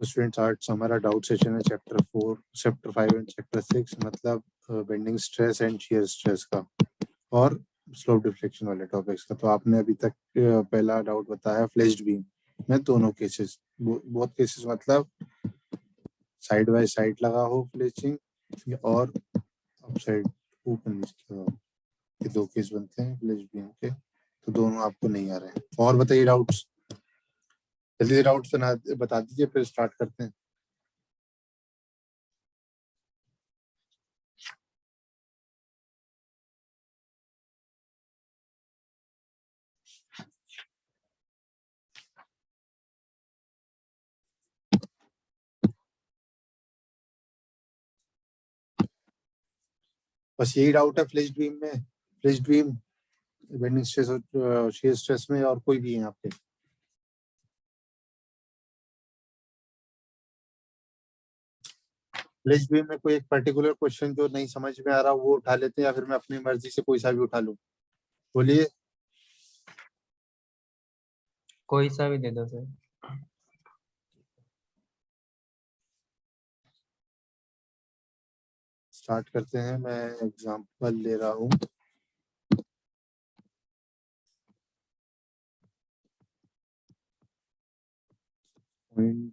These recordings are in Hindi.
स्टूडेंट्स आज हमारा डाउट सेशन है चैप्टर 4, चैप्टर 5 एंड चैप्टर 6, मतलब bending stress and shear stress का और स्लोप डिफ्लेक्शन वाले टॉपिक्स का। तो आपने अभी तक पहला डाउट बताया फ्लेश्ड बीम में दोनों केसेस, बहुत केसेस मतलब साइड बाय साइड लगा हो फ्लेचिंग और अप साइड ऊपर नीचे लगा हो, ये दो केस बनते हैं फ्लेश्ड बीम के। तो दोनों आपको नहीं आ रहे हैं। और बताइए डाउट्स, जल्दी से डाउट्स बता दीजिए, फिर स्टार्ट करते हैं। बस यही डाउट है फ्लेश्ड बीम में, फ्लेश्ड बीम बेंडिंग स्ट्रेस और शियर स्ट्रेस में, और कोई भी है आपके? फ्लेश्ड बीम में कोई एक पर्टिकुलर क्वेश्चन जो नहीं समझ में आ रहा वो उठा लेते हैं, या फिर मैं अपनी मर्जी से कोई सा भी उठा लूं? बोलिए। कोई सा भी दे दो सर। स्टार्ट करते हैं। मैं एग्जांपल ले रहा हूँ। पॉइंट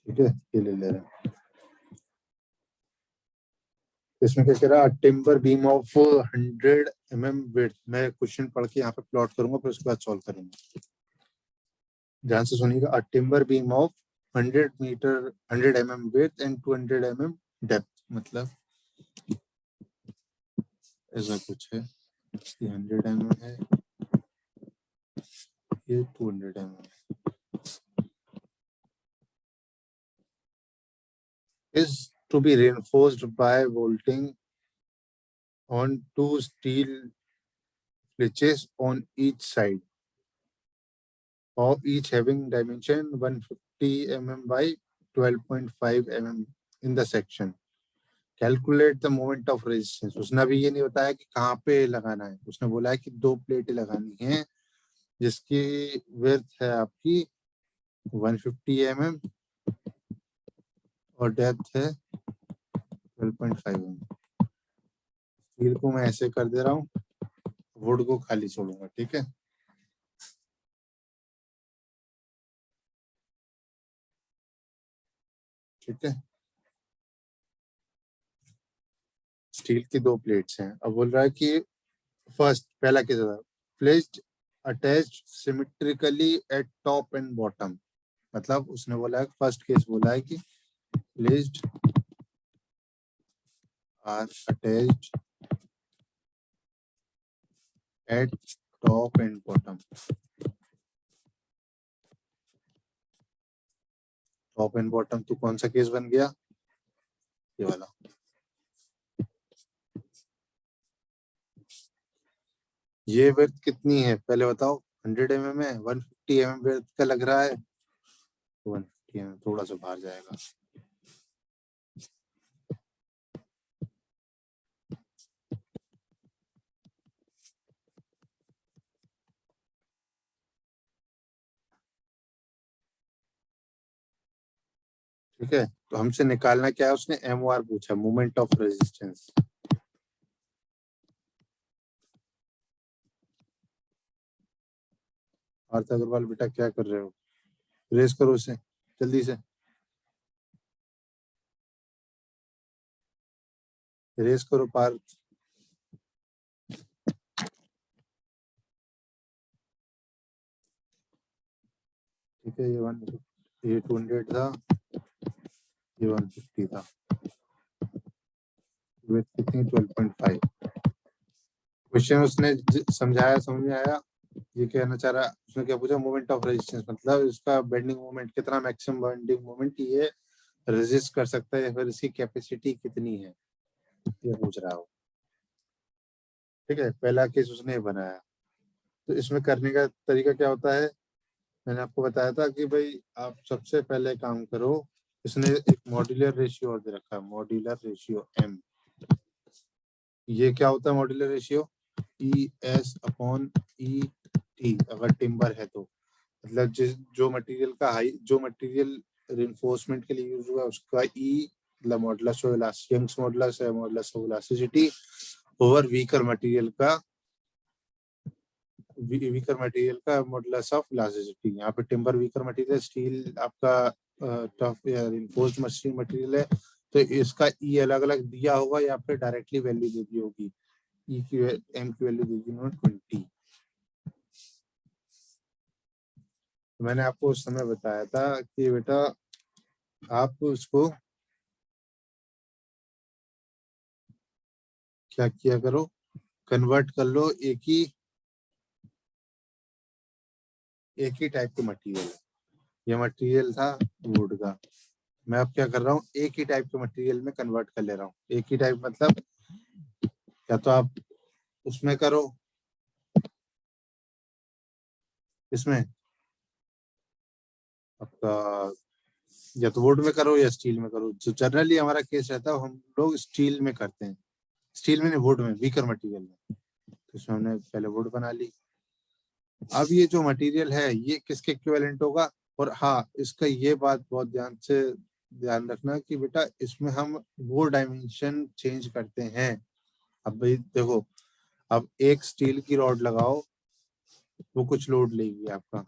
ठीक है, ये ले रहे हैं। इसमें क्या कह रहा है? Timber beam of 100 mm width. मैं क्वेश्चन पढ़ के यहाँ पे प्लॉट करूंगा, फिर उसके बाद सॉल्व करेंगे। ध्यान से सुनिएगा। A timber beam of 100 mm width and 200 mm depth, मतलब ऐसा कुछ है। 100 mm है, ये 200 mm is to be reinforced by bolting on two steel flitches on each side, or each having dimension 150 mm by 12.5 mm in the section. Calculate the moment of resistance. उसने अभी ये नहीं बताया कि कहाँ पे लगाना है, उसने बोला है कि दो प्लेटें लगानी है जिसकी विड्थ है आपकी 150 mm और डेप्थ है 12.5 mm। स्टील को मैं ऐसे कर दे रहा हूँ, वुड को खाली छोड़ूंगा, ठीक है। ठीक है, स्टील की दो प्लेट्स हैं। अब बोल रहा है कि फर्स्ट, पहला केस है placed attached symmetrically at top and bottom. मतलब उसने बोला है, फर्स्ट केस बोला है कि placed are attached at top and bottom. Top and bottom तो कौन सा केस बन गया? ये वाला। ये विड्थ कितनी है पहले बताओ? 100 mm है, 150 mm विड्थ का लग रहा है, 150 mm थोड़ा सा बाहर जाएगा। ठीक है, तो हमसे निकालना क्या है? उसने MOR पूछा, moment of resistance. Parth Agarwal बेटा क्या कर रहे हो? रेस करो उसे जल्दी से, रेस करो पार्थ। ठीक है, ये 200 था, ये 150 था। विड्थ कितनी? 12.5। क्वेश्चन उसने समझाया, समझ में आया? ये कहना चाह रहा, उसने क्या पूछा, मोमेंट ऑफ रेजिस्टेंस मतलब इसका बेंडिंग मोमेंट कितना, मैक्सिमम बेंडिंग मोमेंट ये रेजिस्ट कर सकता है, या फिर इसकी कैपेसिटी कितनी है, ये पूछ रहा हो। ठीक है, पहला केस उसने बनाया। तो इसमें करने का तरीका क्या होता है, मैंने आपको बताया था कि भाई आप सबसे पहले काम करो, इसने एक मॉड्यूलर रेशियो और दे रखा है, मॉड्यूलर रेशियो M। ये क्या होता है modular ratio, ES upon ET अगर टिम्बर है तो, मतलब जो मटेरियल का हाई, जो मटेरियल रिइंफोर्समेंट के लिए यूज हुआ उसका E मतलब modulus of elasticity, Young's modulus है, modulus of elasticity over weaker material का मॉडुलस ऑफ इलास्टिसिटी। यहाँ पे टिम्बर वीकर मटेरियल, स्टील आपका टफ या रिइंफोर्स्ड मटेरियल है, तो इसका E अलग अलग दिया होगा या फिर डायरेक्टली वैल्यू दे दी होगी। E की M की वैल्यू दे दी उन्होंने 20। मैंने आपको उस समय बताया था कि बेटा आप उसको क्या किया करो, कन्वर्ट कर लो, एक ही टाइप के मटेरियल है। ये मटेरियल था वुड का, मैं अब क्या कर रहा हूँ, एक ही टाइप के मटेरियल में कन्वर्ट कर ले रहा हूँ। एक ही टाइप मतलब या तो आप उसमें करो, इसमें आपका या तो वुड में करो या स्टील में करो। जो जनरली हमारा केस रहता है हम लोग स्टील में करते हैं, स्टील में नहीं, वुड में, वीकर मटेरियल में। तो इसमें हमने पहले वुड बना ली। अब ये जो मटेरियल है ये किसके इक्विवेलेंट होगा, और हाँ इसका ये बात बहुत ध्यान रखना कि बेटा इसमें हम वो डायमेंशन चेंज करते हैं। अब भाई देखो, अब एक स्टील की रॉड लगाओ, वो कुछ लोड लेगी आपका,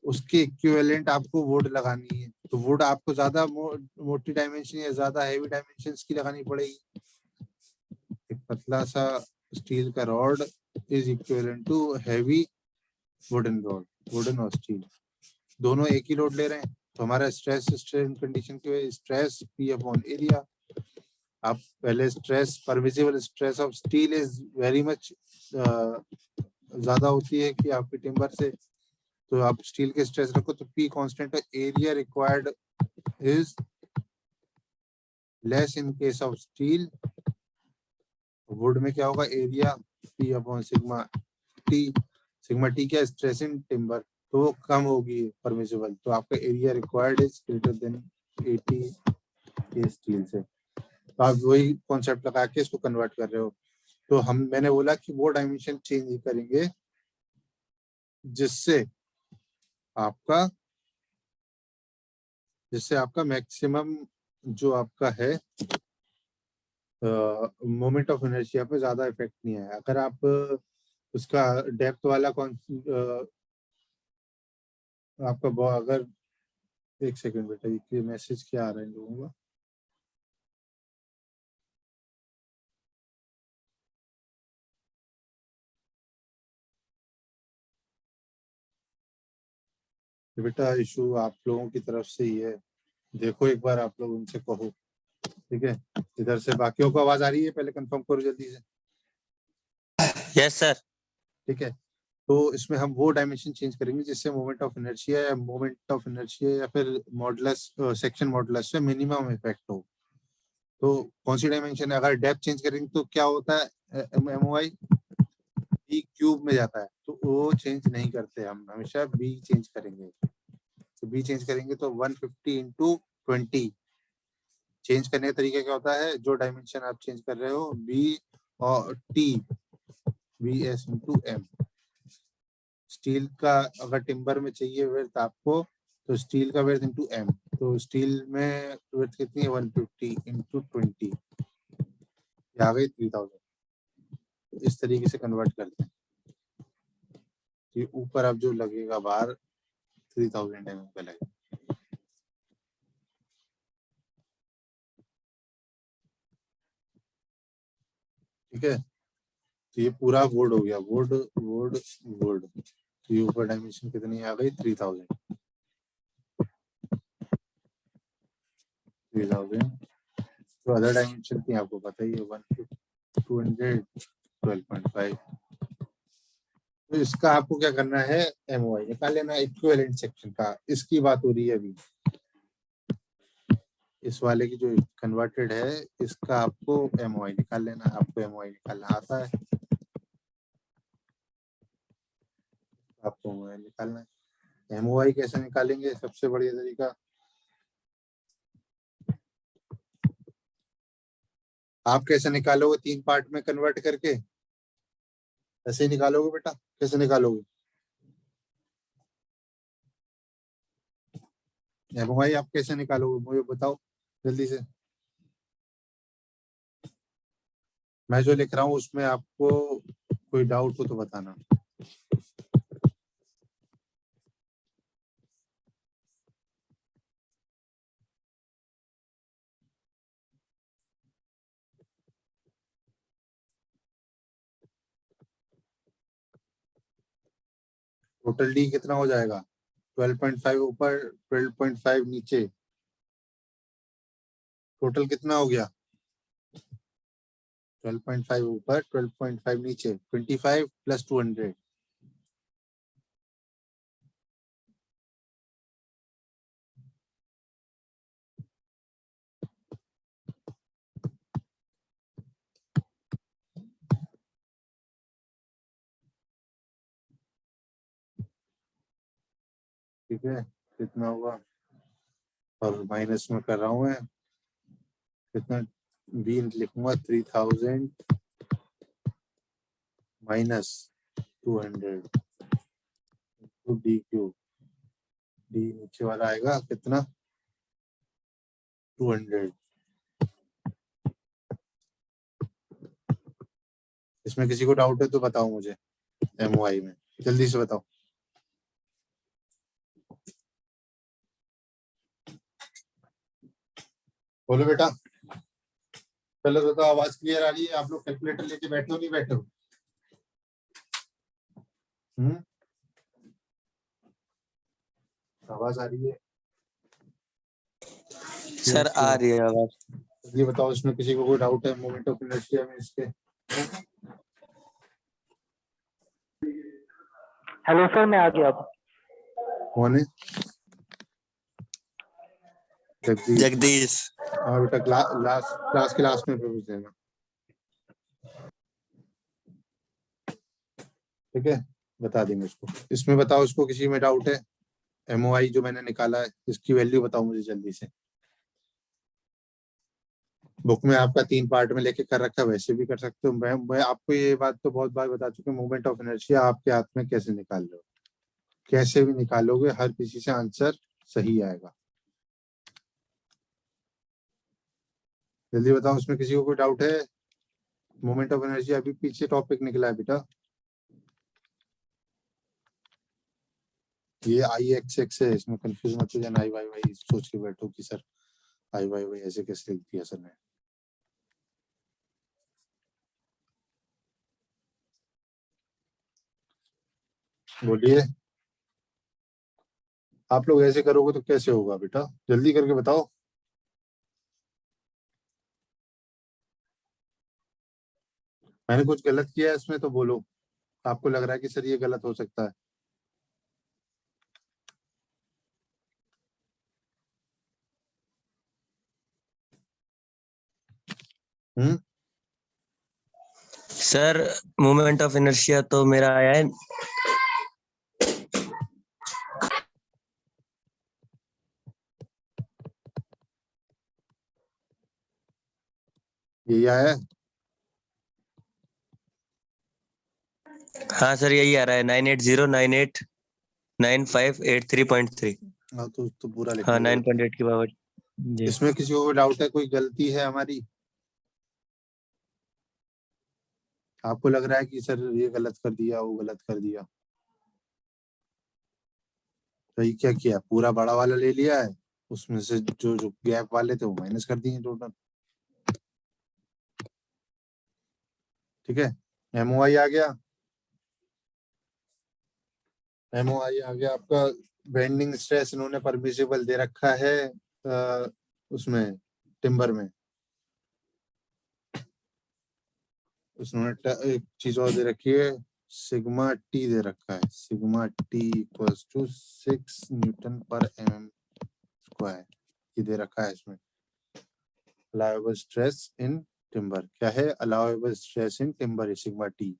उसके इक्विवेलेंट आपको वुड लगानी है, तो वुड आपको ज्यादा मोटी डायमेंशन या ज्यादा हैवी डायमेंशन की लगानी पड़ेगी। एक पतला सा स्टील का rod is equivalent to heavy wooden rod, wooden और स्टील दोनों एक ही लोड ले रहे हैं, तो हमारा स्ट्रेस स्ट्रेन कंडीशन की स्ट्रेस P अपॉन एरिया। आप पहले stress, permissible stress of steel is very much ज्यादा होती है कि आपके टिम्बर से, तो आप स्टील के स्ट्रेस रखो तो P कांस्टेंट है, area required is less in case of steel. Would में क्या होगा, area P upon sigma T। Sigma T क्या, स्ट्रेस इन टिम्बर, तो वो कम होगी परमिसिबल, तो आपका area required is greater than 80 के स्टील से। तो आप वही कॉन्सेप्ट लगा के इसको कन्वर्ट कर रहे हो। तो मैंने बोला कि वो डायमेंशन चेंज करेंगे जिससे आपका मैक्सिमम जो आपका है मोमेंट ऑफ इनर्शिया पे ज्यादा इफेक्ट नहीं है। अगर आप उसका डेप्थ वाला आपका अगर, एक सेकंड बेटा, ये मैसेज क्या आ रहा है इन लोगों का। बेटा इशू आप लोगों की तरफ से ही है, देखो एक बार आप लोग उनसे कहो, ठीक है। इधर से बाकियों को आवाज आ रही है, पहले कंफर्म करो जल्दी से। Yes sir. ठीक है, तो इसमें हम वो डायमेंशन चेंज करेंगे जिससे मोमेंट ऑफ इनर्शिया या फिर मॉडुलस, सेक्शन मॉडुलस से मिनिमम इफेक्ट हो। तो कौन सी डायमेंशन है, अगर डेप्थ चेंज करेंगे तो क्या होता है, MOI B क्यूब में जाता है, तो वो चेंज नहीं करते, हम हमेशा B चेंज करेंगे। तो B चेंज करेंगे तो 150 इंटू 20। चेंज करने का तरीका क्या होता है, जो डायमेंशन आप चेंज कर रहे हो B और T, BS into M। Steel का अगर टिम्बर में चाहिए विड्थ आपको, तो स्टील का विड्थ इंटू M, तो स्टील में विड्थ कितनी है, 150 इंटू 20, आ गई 3000। इस तरीके से कन्वर्ट करते हैं कि ऊपर अब जो लगेगा बाहर 3000 mm का लगेगा। ठीक है, तो ये पूरा वुड हो गया, वुड वुड वुड। तो ये ऊपर डायमेंशन कितनी आ गई, 3000। तो अदर डायमेंशन की आपको पता ही है, 150, 200, 12.5। तो इसका आपको क्या करना है, एमओआई निकाल लेना इक्विवेलेंट सेक्शन का। इसकी बात हो रही है अभी, इस वाले की जो कन्वर्टेड है इसका आपको एमओआई निकाल लेना। आपको एमओआई निकालना आता है, आपको एमओआई निकालना है। एमओआई कैसे निकालेंगे, सबसे बढ़िया तरीका, आप कैसे निकालोगे, 3 पार्ट में कन्वर्ट करके ऐसे ही निकालोगे बेटा। कैसे निकालोगे एमओआई, आप कैसे निकालोगे मुझे बताओ जल्दी से। मैं जो लिख रहा हूँ उसमें आपको कोई डाउट हो तो बताना। टोटल डी कितना हो जाएगा, 12.5 ऊपर 12.5 नीचे, टोटल कितना हो गया, 12.5 ऊपर 12.5 नीचे, 25 प्लस 200। ठीक है, कितना होगा, और माइनस में कर रहा हूँ मैं, कितना बी लिखूंगा, 3000 माइनस 200 डी क्यूब। डी नीचे वाला आएगा कितना, 200। इसमें किसी को डाउट है तो बताओ मुझे, एमओआई में जल्दी से बताओ। बोलो बेटा, पहले बताओ, आवाज क्लियर आ रही है, आप लोग कैलकुलेटर लेके बैठे हो नहीं बैठे हो? आवाज आ रही है सर आ रही है आवाज। ये बताओ, इसमें किसी को कोई डाउट है मोमेंट ऑफ इनर्शिया में इसके? हेलो सर, मैं आ गया अब। कौन है? जगदीश। जगदीश। हाँ बेटा, क्लास के लास्ट में पूछ देना, ठीक है, बता देंगे उसको। इसमें बताओ, इसको किसी में डाउट है, एमओआई जो मैंने निकाला है इसकी वैल्यू बताओ मुझे जल्दी से। बुक में आपका 3 पार्ट में लेके कर रखा है, वैसे भी कर सकते हो। मैं आपको ये बात तो बहुत बार बता चुका हूँ, मूवमेंट ऑफ इनर्शिया आपके हाथ में कैसे निकाल लो, कैसे भी निकालोगे हर किसी से आंसर सही आएगा। जल्दी बताओ, उसमें किसी को कोई डाउट है? मोमेंट ऑफ एनर्जी अभी पीछे टॉपिक निकला है बेटा, ये आई एक्स एक्स है, इसमें कंफ्यूज मत हो जाना, आई वाई वाई सोच के बैठो कि सर आई वाई वाई ऐसे कैसे लिख दिया सर ने। बोलिए, आप लोग ऐसे करोगे तो कैसे होगा बेटा, जल्दी करके बताओ। मैंने कुछ गलत किया है इसमें तो बोलो, आपको लग रहा है कि सर ये गलत हो सकता है। हम्म, सर मोमेंट ऑफ इनर्शिया तो मेरा आया है यही आया है। हाँ सर यही आ रहा है 980989583.3। हाँ तो पूरा लिख हाँ दो। 9.8 की पावर जी। इसमें किसी को डाउट है, कोई गलती है हमारी, आपको लग रहा है कि सर ये गलत कर दिया वो गलत कर दिया? तो ये क्या किया, पूरा बड़ा वाला ले लिया है, उसमें से जो जो गैप वाले थे वो माइनस कर दिए टोटल। ठीक है, एमओआई आ गया, एमओआई आ गया आपका। बेंडिंग स्ट्रेस इन्होंने परमिसिबल दे रखा है उसमें टिम्बर में, उसने एक चीज और दे रखी है सिग्मा टी दे रखा है, sigma T equals to 6 newton per mm square, ये दे रखा है इसमें। अलाउएबल स्ट्रेस इन टिम्बर क्या है? अलाउएबल स्ट्रेस इन टिम्बर है सिग्मा टी।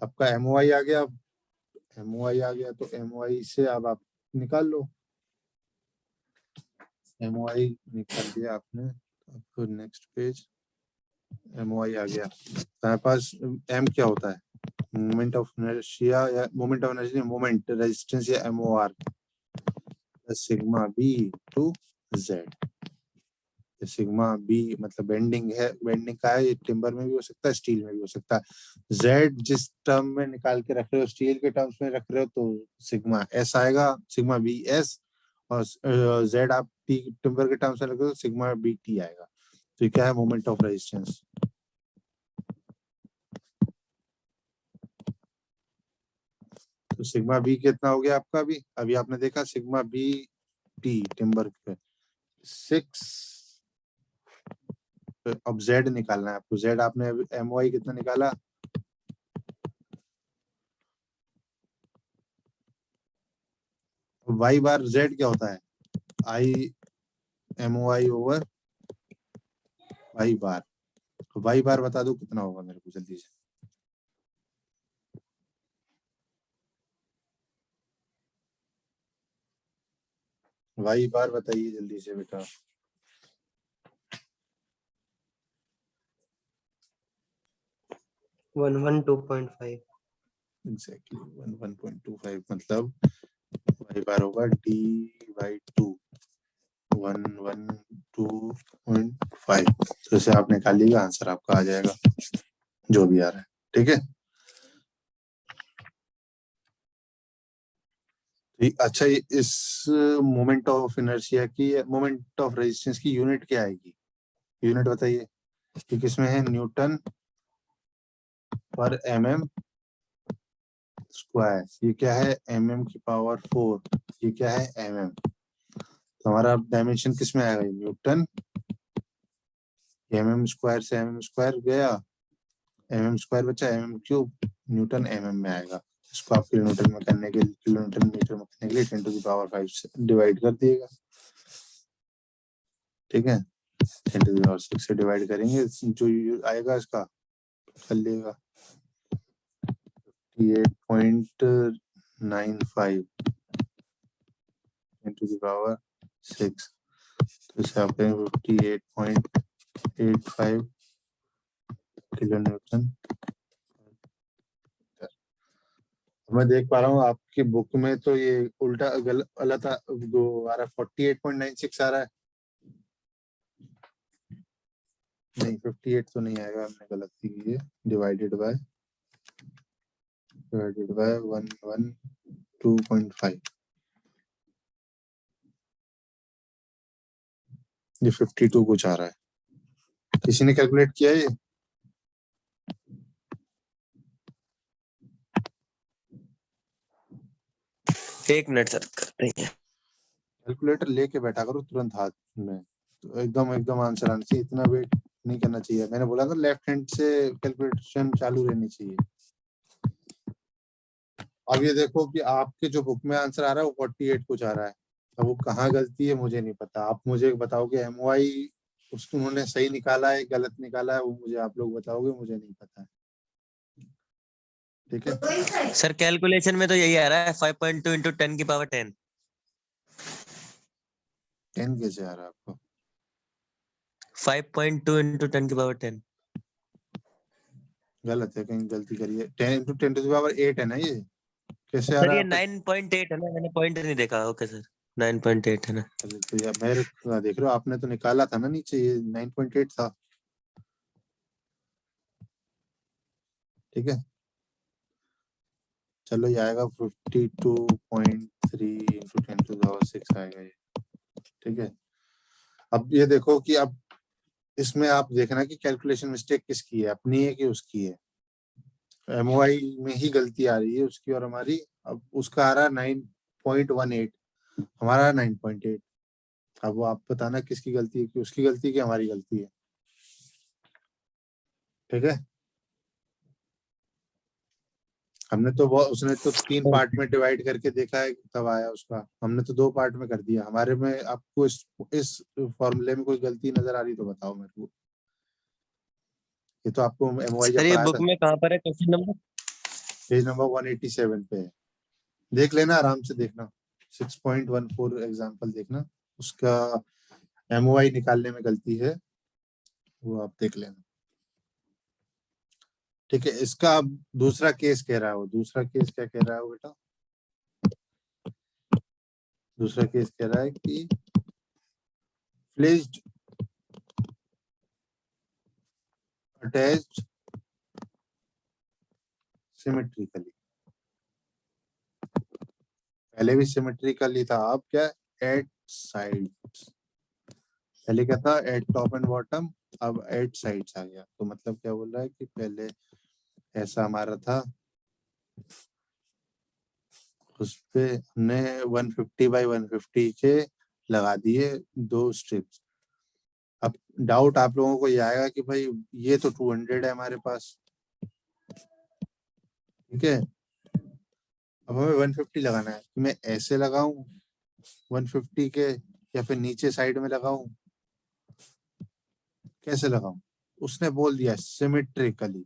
आपका एमओआई आ गया, अब एमओआई आ गया तो एमओआई से अब आप निकाल लो। एमओआई निकाल दिया आपने, अब नेक्स्ट पेज, एमओआई आ गया। हमारे पास एम क्या होता है? मोमेंट ऑफ इनर्शिया या moment of inertia, moment resistance या MOR sigma B to Z. Sigma B मतलब बेंडिंग है, बेंडिंग का है, ये टिम्बर में भी हो सकता है, स्टील में भी हो सकता है। जेड जिस टर्म में निकाल के रख रहे हो, स्टील के टर्म्स में रख रहे हो, तो सिग्मा एस आएगा, सिग्मा बी एस, और जेड आप टी टिम्बर के टर्म्स में रख रहे हो, सिग्मा बी टी आएगा। तो ये क्या है? Moment of resistance. तो सिग्मा बी कितना हो गया आपका? अभी आपने देखा सिग्मा बी टी टिम्बर पे 6। अब जेड निकालना है आपको। जेड आपने एमओआई कितना निकाला? वाई बार जेड क्या होता है? आई एमओआई ओवर वाई बार। वाई बार बता दो कितना होगा मेरे को जल्दी से। वाई बार बताइए जल्दी से बेटा। 112.5। एग्जैक्टली 1.25 मतलब वाई बार होगा डी बाई 2, 112.5। तो इसे आप निकालिएगा, आंसर आपका आ जाएगा जो भी आ रहा है। ठीक है, अच्छा इस मोमेंट ऑफ इनर्शिया की, मोमेंट ऑफ रेजिस्टेंस की यूनिट क्या आएगी? यूनिट बताइए कि किसमें है? Newton per mm square. ये क्या है? mm की पावर 4। ये क्या है? mm। तो हमारा डायमेंशन किस में आएगा? न्यूटन, mm स्क्वायर से mm स्क्वायर गया, mm स्क्वायर बचा, mm क्यूब, न्यूटन mm में आएगा। इसको आप किलोमीटर में करने के लिए, किलोमीटर मीटर में करने के लिए 10 टू द पावर 5 से डिवाइड कर दिएगा। ठीक है, 10 टू द पावर 6 से डिवाइड करेंगे, जो आएगा इसका कर लेगा 58.95 into the power 6। तो इसे आप कहेंगे 58.85 किलो न्यूटन। मैं देख पा रहा हूँ आपकी बुक में तो ये उल्टा गलत आ रहा है, 48.96 आ रहा है। नहीं 58 तो नहीं आएगा, हमने गलती की है। डिवाइडेड बाय 112.5, ये 52 कुछ आ रहा है। किसी ने कैलकुलेट किया ये? एक मिनट सर कर रही है। कैलकुलेटर लेके बैठा करो तुरंत हाथ में, तो एकदम एकदम आंसर आना चाहिए, इतना वेट नहीं करना चाहिए। मैंने बोला था लेफ्ट हैंड से कैलकुलेशन चालू रहनी चाहिए। अब ये देखो कि आपके जो बुक में आंसर आ रहा है वो 48 कुछ आ रहा है। अब वो कहाँ गलती है मुझे नहीं पता, आप मुझे बताओगे। एमओआई उसको उन्होंने सही निकाला है गलत निकाला है, वो मुझे आप लोग बताओगे, मुझे नहीं पता है। ठीक है सर कैलकुलेशन में तो यही आ रहा है 5.2 into 10 की पावर 10। 10 कैसे आ रहा है आपको? 5.2 into 10 की पावर 10। गलत है, कहीं गलती करिए। 10 into 10 to the power 8 है ना ये, कैसे आ सर रहा ये है आपका? 9.8 है ना, मैंने पॉइंट नहीं देखा। ओके सर 9.8 है ना। तो यार मेरे देख रहे हो, आपने तो निकाला था ना नीचे, ये 9.8 था। ठीक है, चलो ये आएगा 52.3 into 10 to the power 6 आएगा ये। ठीक है, अब ये देखो कि अब इसमें आप देखना कि कैलकुलेशन मिस्टेक किसकी है, अपनी है कि उसकी है। एमओआई में ही गलती आ रही है उसकी और हमारी। अब उसका आ रहा है 9.18, हमारा 9.8। अब वो आप बताना किसकी गलती है, कि उसकी गलती है कि हमारी गलती है। ठीक है, हमने तो उसने तो 3 पार्ट में डिवाइड करके देखा है तब आया उसका, हमने तो 2 पार्ट में कर दिया। हमारे में आपको इस फॉर्मूले में कोई गलती नजर आ रही तो बताओ मेरे को। ये तो आपको एमओआई सर जब ये पढ़ाया बुक था, में कहाँ पर है क्वेश्चन नंबर? पेज नंबर 187 पे है, देख लेना, आराम से देखना। 6.14 एग्जाम्पल देखना, उसका एमओआई निकालने में गलती है, वो आप देख लेना। ठीक है, इसका अब दूसरा केस कह रहा है वो, दूसरा केस क्या कह रहा है वो बेटा? दूसरा केस कह रहा है कि प्लेस्ड अटैच्ड सिमेट्रिकली, पहले भी सिमेट्रिकली था, अब क्या एट साइड्स, पहले क्या था एट टॉप एंड बॉटम, अब एट साइड्स आ गया। तो मतलब क्या बोल रहा है कि पहले ऐसा हमारा था, उस पे हमने 150 बाई 150 के लगा दिए 2 स्ट्रिप्स। अब डाउट आप लोगों को ये आएगा कि भाई ये तो 200 है हमारे पास, ठीक है, अब हमें 150 लगाना है, कि मैं ऐसे लगाऊं 150 के, या फिर नीचे साइड में लगाऊं, कैसे लगाऊं? उसने बोल दिया सिमेट्रिकली।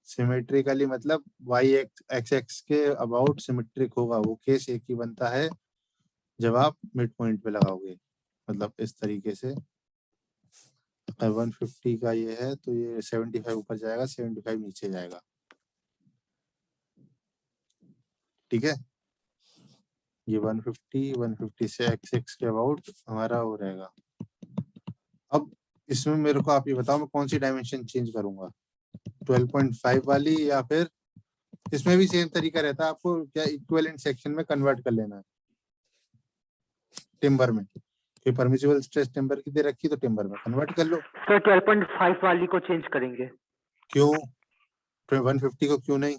सिमेट्रिकली मतलब वाई एक्स एक्स के अबाउट सिमेट्रिक होगा, वो केस एक ही बनता है जब आप मिड पॉइंट पे लगाओगे। मतलब इस तरीके से अगर 150 का ये है तो ये 75 ऊपर जाएगा, 75 नीचे जाएगा, ठीक है। ये 150 से एक्स एक्स के अबाउट हमारा हो रहेगा। अब इसमें मेरे को आप ये बताओ मैं कौन सी डायमेंशन चेंज करूंगा, 12.5 वाली या फिर इसमें भी सेम तरीका रहता है, आपको क्या इक्विवेलेंट सेक्शन में कन्वर्ट कर लेना है टिम्बर में, कि परमिसिबल स्ट्रेस टिम्बर की दे रखी तो टिम्बर में कन्वर्ट कर लो। सर 12.5 वाली को चेंज करेंगे। क्यों 150 को क्यों नहीं?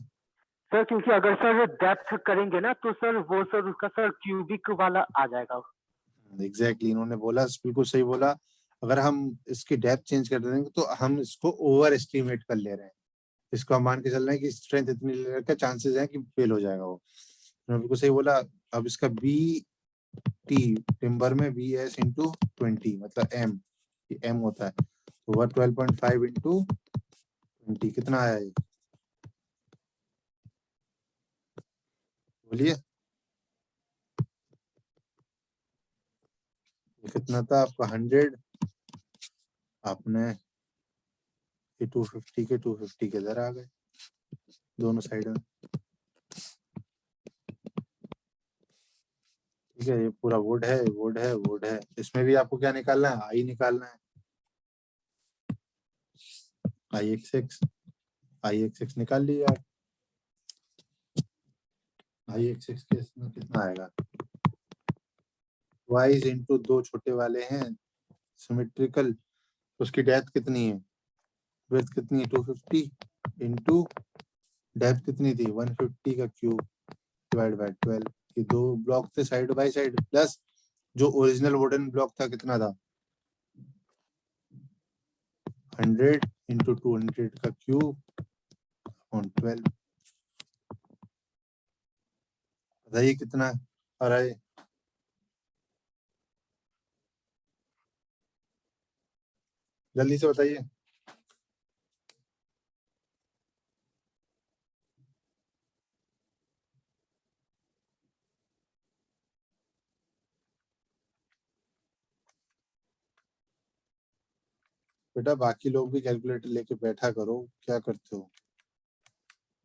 सर क्योंकि अगर सर डेप्थ करेंगे ना तो सर वो सर उसका सर क्यूबिक वाला आ जाएगा। एग्जैक्टली इन्होंने बोला, बिल्कुल सही बोला। अगर हम इसकी डेप्थ चेंज कर देंगे तो हम इसको ओवर एस्टिमेट कर ले रहे हैं, इसको हम मान के चल रहे हैं कि स्ट्रेंथ इतनी ले रखा, चांसेस हैं कि फेल हो जाएगा वो। उन्होंने बिल्कुल सही बोला। अब इसका बी टी टिम्बर में बी एस इंटू 20 मतलब एम, एम होता है, तो 12.5 इंटू 20 कितना आया ये बोलिए? कितना था आपका 100, आपने ये 250 के 250 के इधर आ गए दोनों साइड में, ठीक है। ये पूरा वुड है, वुड है, वुड है, इसमें भी आपको क्या निकालना है, आई निकालना है, आई एक्स एक्स, आई एक्स एक्स निकाल लिया आप, आई एक्स एक्स के इसमें कितना आएगा, वाइज इंटू 2 छोटे वाले हैं सिमेट्रिकल, उसकी डेप्थ कितनी है, विड्थ कितनी है 250 इंटू डेप्थ कितनी थी 150 का क्यूब डिवाइड बाय 12, ये 2 ब्लॉक थे साइड बाय साइड, प्लस जो ओरिजिनल वुडन ब्लॉक था कितना था 100 इंटू 200 का क्यूब ऑन 12, बताइए कितना आ रहा है? जल्दी से बताइए। बेटा बाकी लोग भी कैलकुलेटर लेके बैठा करो, क्या करते हो,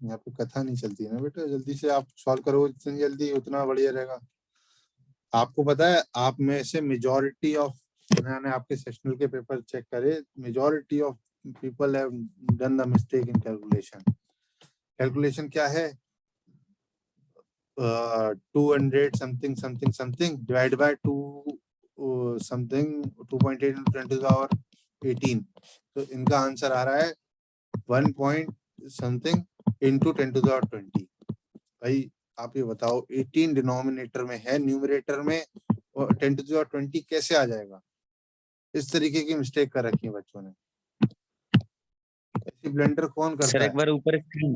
यहाँ पे कथा नहीं चलती है ना बेटा, जल्दी से आप सॉल्व करो, जितनी जल्दी उतना बढ़िया रहेगा। आपको पता है आप में से मेजॉरिटी ऑफ, मैंने आपके सेशनल के पेपर चेक करे, majority of people have done the mistake in calculation. Calculation क्या है, 200 something something something divide by 2 something 2.8 into 10 to the power 18, तो इनका आंसर आ रहा है 1 point something into 10 to the power 20। भाई आप ये बताओ 18 डिनोमिनेटर में है, न्यूमरेटर में और 10 to the power 20 कैसे आ जाएगा? इस तरीके की मिस्टेक कर रखी है बच्चों ने, ऐसी ब्लेंडर कौन सर करता एक है? बार ऊपर स्क्रीन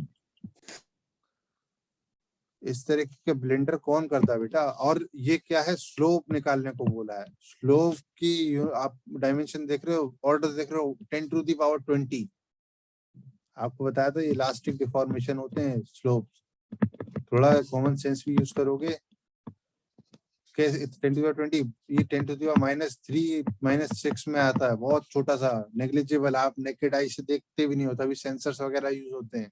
इस तरीके के ब्लेंडर कौन करता है बेटा? और ये क्या है, स्लोप निकालने को बोला है। स्लोप की आप डायमेंशन देख रहे हो, ऑर्डर देख रहे हो, 10⁻20। आपको बताया था ये इलास्टिक डिफॉर्मेशन होते हैं स्लोप। थोड़ा कॉमन सेंस भी यूज करोगे। 10⁻20, ये 10⁻³ -6 में आता है, बहुत छोटा सा, नेग्लिजिबल, आप नेकेड आई से देखते भी नहीं होता, अभी सेंसर्स वगैरह यूज होते हैं।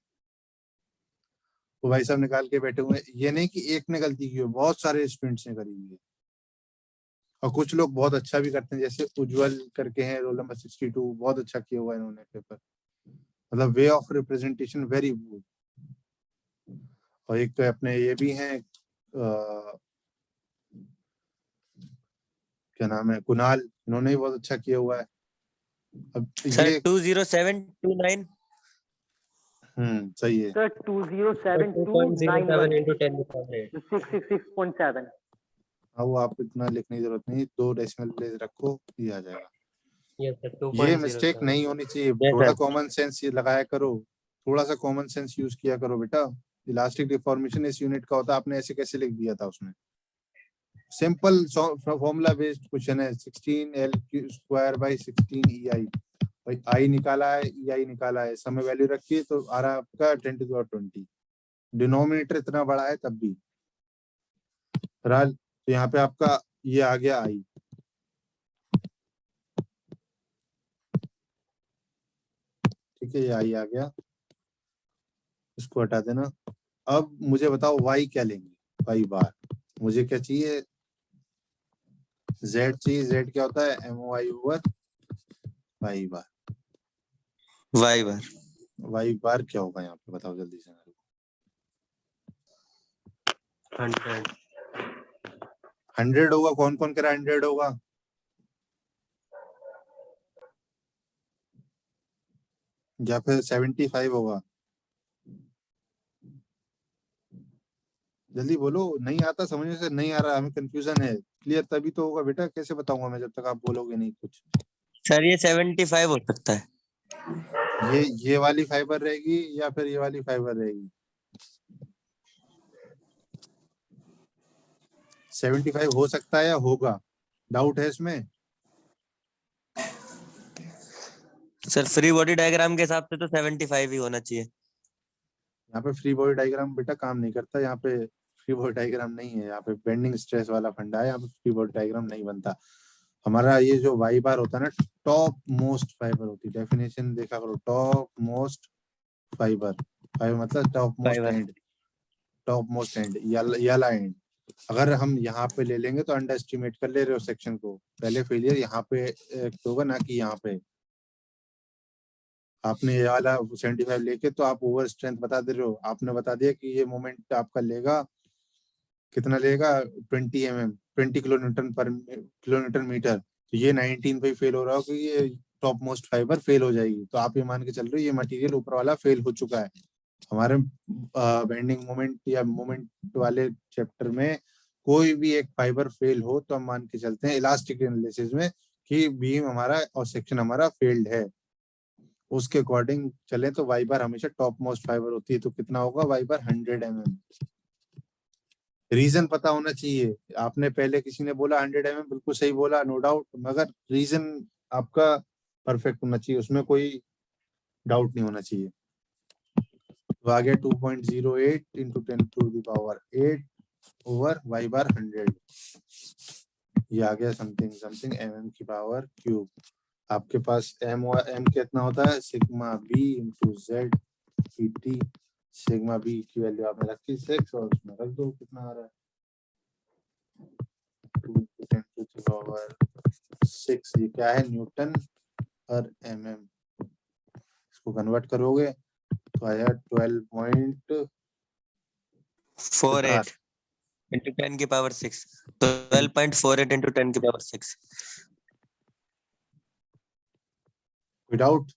तो भाई साहब निकाल के बैठे हुए, ये नहीं कि एक ने गलती की हो, बहुत सारे स्टूडेंट्स ने करी हुई है। और कुछ लोग बहुत अच्छा भी करते हैं, जैसे उज्जवल करके हैं, रोल नंबर 62, बहुत अच्छा किया हुआ है इन्होंने पेपर। मतलब way of representation very good. और एक तो अपने ये भी हैं, क्या नाम है, कुणाल, इन्होंने भी बहुत अच्छा किया हुआ है। अब सर ये 20729 सही है। Sir 2072991 into 10 to the power 8. 666.7। हाँ, वो आपको इतना लिखने की जरूरत नहीं, 2 डेसिमल प्लेस रखो, ये आ जाएगा। Yes, sir. ये मिस्टेक 2.07. नहीं होनी चाहिए। Yes, थोड़ा sir. कॉमन सेंस लगाया करो, थोड़ा सा कॉमन सेंस यूज किया करो बेटा। इलास्टिक डिफॉर्मेशन इस यूनिट का होता है, आपने ऐसे कैसे लिख दिया था उसमें? सिंपल फॉर्मूला बेस्ड क्वेश्चन है, 16L²/16 EI। भाई आई निकाला है, EI निकाला है, समय वैल्यू रखिए तो आ रहा है आपका 10⁻20। डिनोमिनेटर इतना बड़ा है तब भी। तो यहाँ पे आपका ये आ गया आई। ठीक है, ये आई आ गया, इसको हटा देना। अब मुझे बताओ y क्या लेंगे? y बार। मुझे क्या चाहिए? z चाहिए। z क्या होता है? MOI/y बार। Y बार y बार क्या होगा यहाँ पे, बताओ जल्दी से। 100. 100 होगा? कौन कौन कह रहा है 100 होगा? या फिर 75 होगा? जल्दी बोलो। नहीं आता, समझने से नहीं आ रहा, हमें कंफ्यूजन है। क्लियर तभी तो होगा बेटा, कैसे बताऊंगा मैं जब तक आप बोलोगे नहीं कुछ। सर, ये 75 हो सकता है। ये वाली फाइबर रहेगी या फिर ये वाली फाइबर रहेगी? 75 हो सकता है या होगा? डाउट है इसमें? सर, फ्री बॉडी डायग्राम के हिसाब से तो 75 ही होना चाहिए। यहाँ पे फ्री बॉडी डायग्राम बेटा काम नहीं करता। यहाँ पे फ्री बॉडी डायग्राम नहीं है, यहाँ पे बेंडिंग स्ट्रेस वाला फंडा है। यहाँ पे फ्री बॉडी डायग्राम नहीं बनता। हमारा ये जो वाई बार होता है ना, टॉप मोस्ट फाइबर होती है। डेफिनेशन देखा करो, टॉप मोस्ट फाइबर। फाइबर मतलब top most fibre. And, top most and, याला एंड। अगर हम यहाँ पे ले लेंगे तो अंडर एस्टिमेट कर ले रहे हो सेक्शन को। पहले फेलियर यहाँ पे होगा ना कि यहाँ पे। आपने ये वाला 75 लेके तो आप ओवर स्ट्रेंथ बता दे रहे हो। आपने बता दिया कि ये मोमेंट आपका लेगा, कितना लेगा? 20 mm, 20 किलोन्यूटन मीटर। तो ये 19 पे फेल हो रहा हो कि ये टॉप मोस्ट फाइबर फेल हो जाएगी। तो आप ये मान के चल रहे हो ये मटेरियल ऊपर वाला फेल हो चुका है। हमारे बेंडिंग मोमेंट या मोमेंट वाले चैप्टर में कोई भी एक फाइबर फेल हो तो हम मान के चलते हैं इलास्टिक एनालिसिस में कि बीम हमारा और सेक्शन हमारा फेल्ड है। उसके अकॉर्डिंग चले तो वाई बार हमेशा टॉप मोस्ट फाइबर होती है। तो कितना होगा वाई बार? 100 mm। रीजन पता होना चाहिए। आपने पहले किसी ने बोला 100 mm, बिल्कुल सही बोला, नो डाउट, मगर रीजन आपका परफेक्ट होना चाहिए, उसमें कोई डाउट नहीं होना चाहिए। तो आ गया 2.08 × 10⁸ ओवर वाई बार 100। ये आ गया समथिंग समथिंग mm³ आपके पास m कितना होता है? Sigma b × z pt। Sigma b की वैल्यू आपने रखी 6 और उसमें रख दो कितना आ रहा है 2 × 10⁶। ये क्या है? Newton per mm। इसको कन्वर्ट करोगे तो आया 48 into 10⁶। 12.48 into 10⁶। कोई डाउट?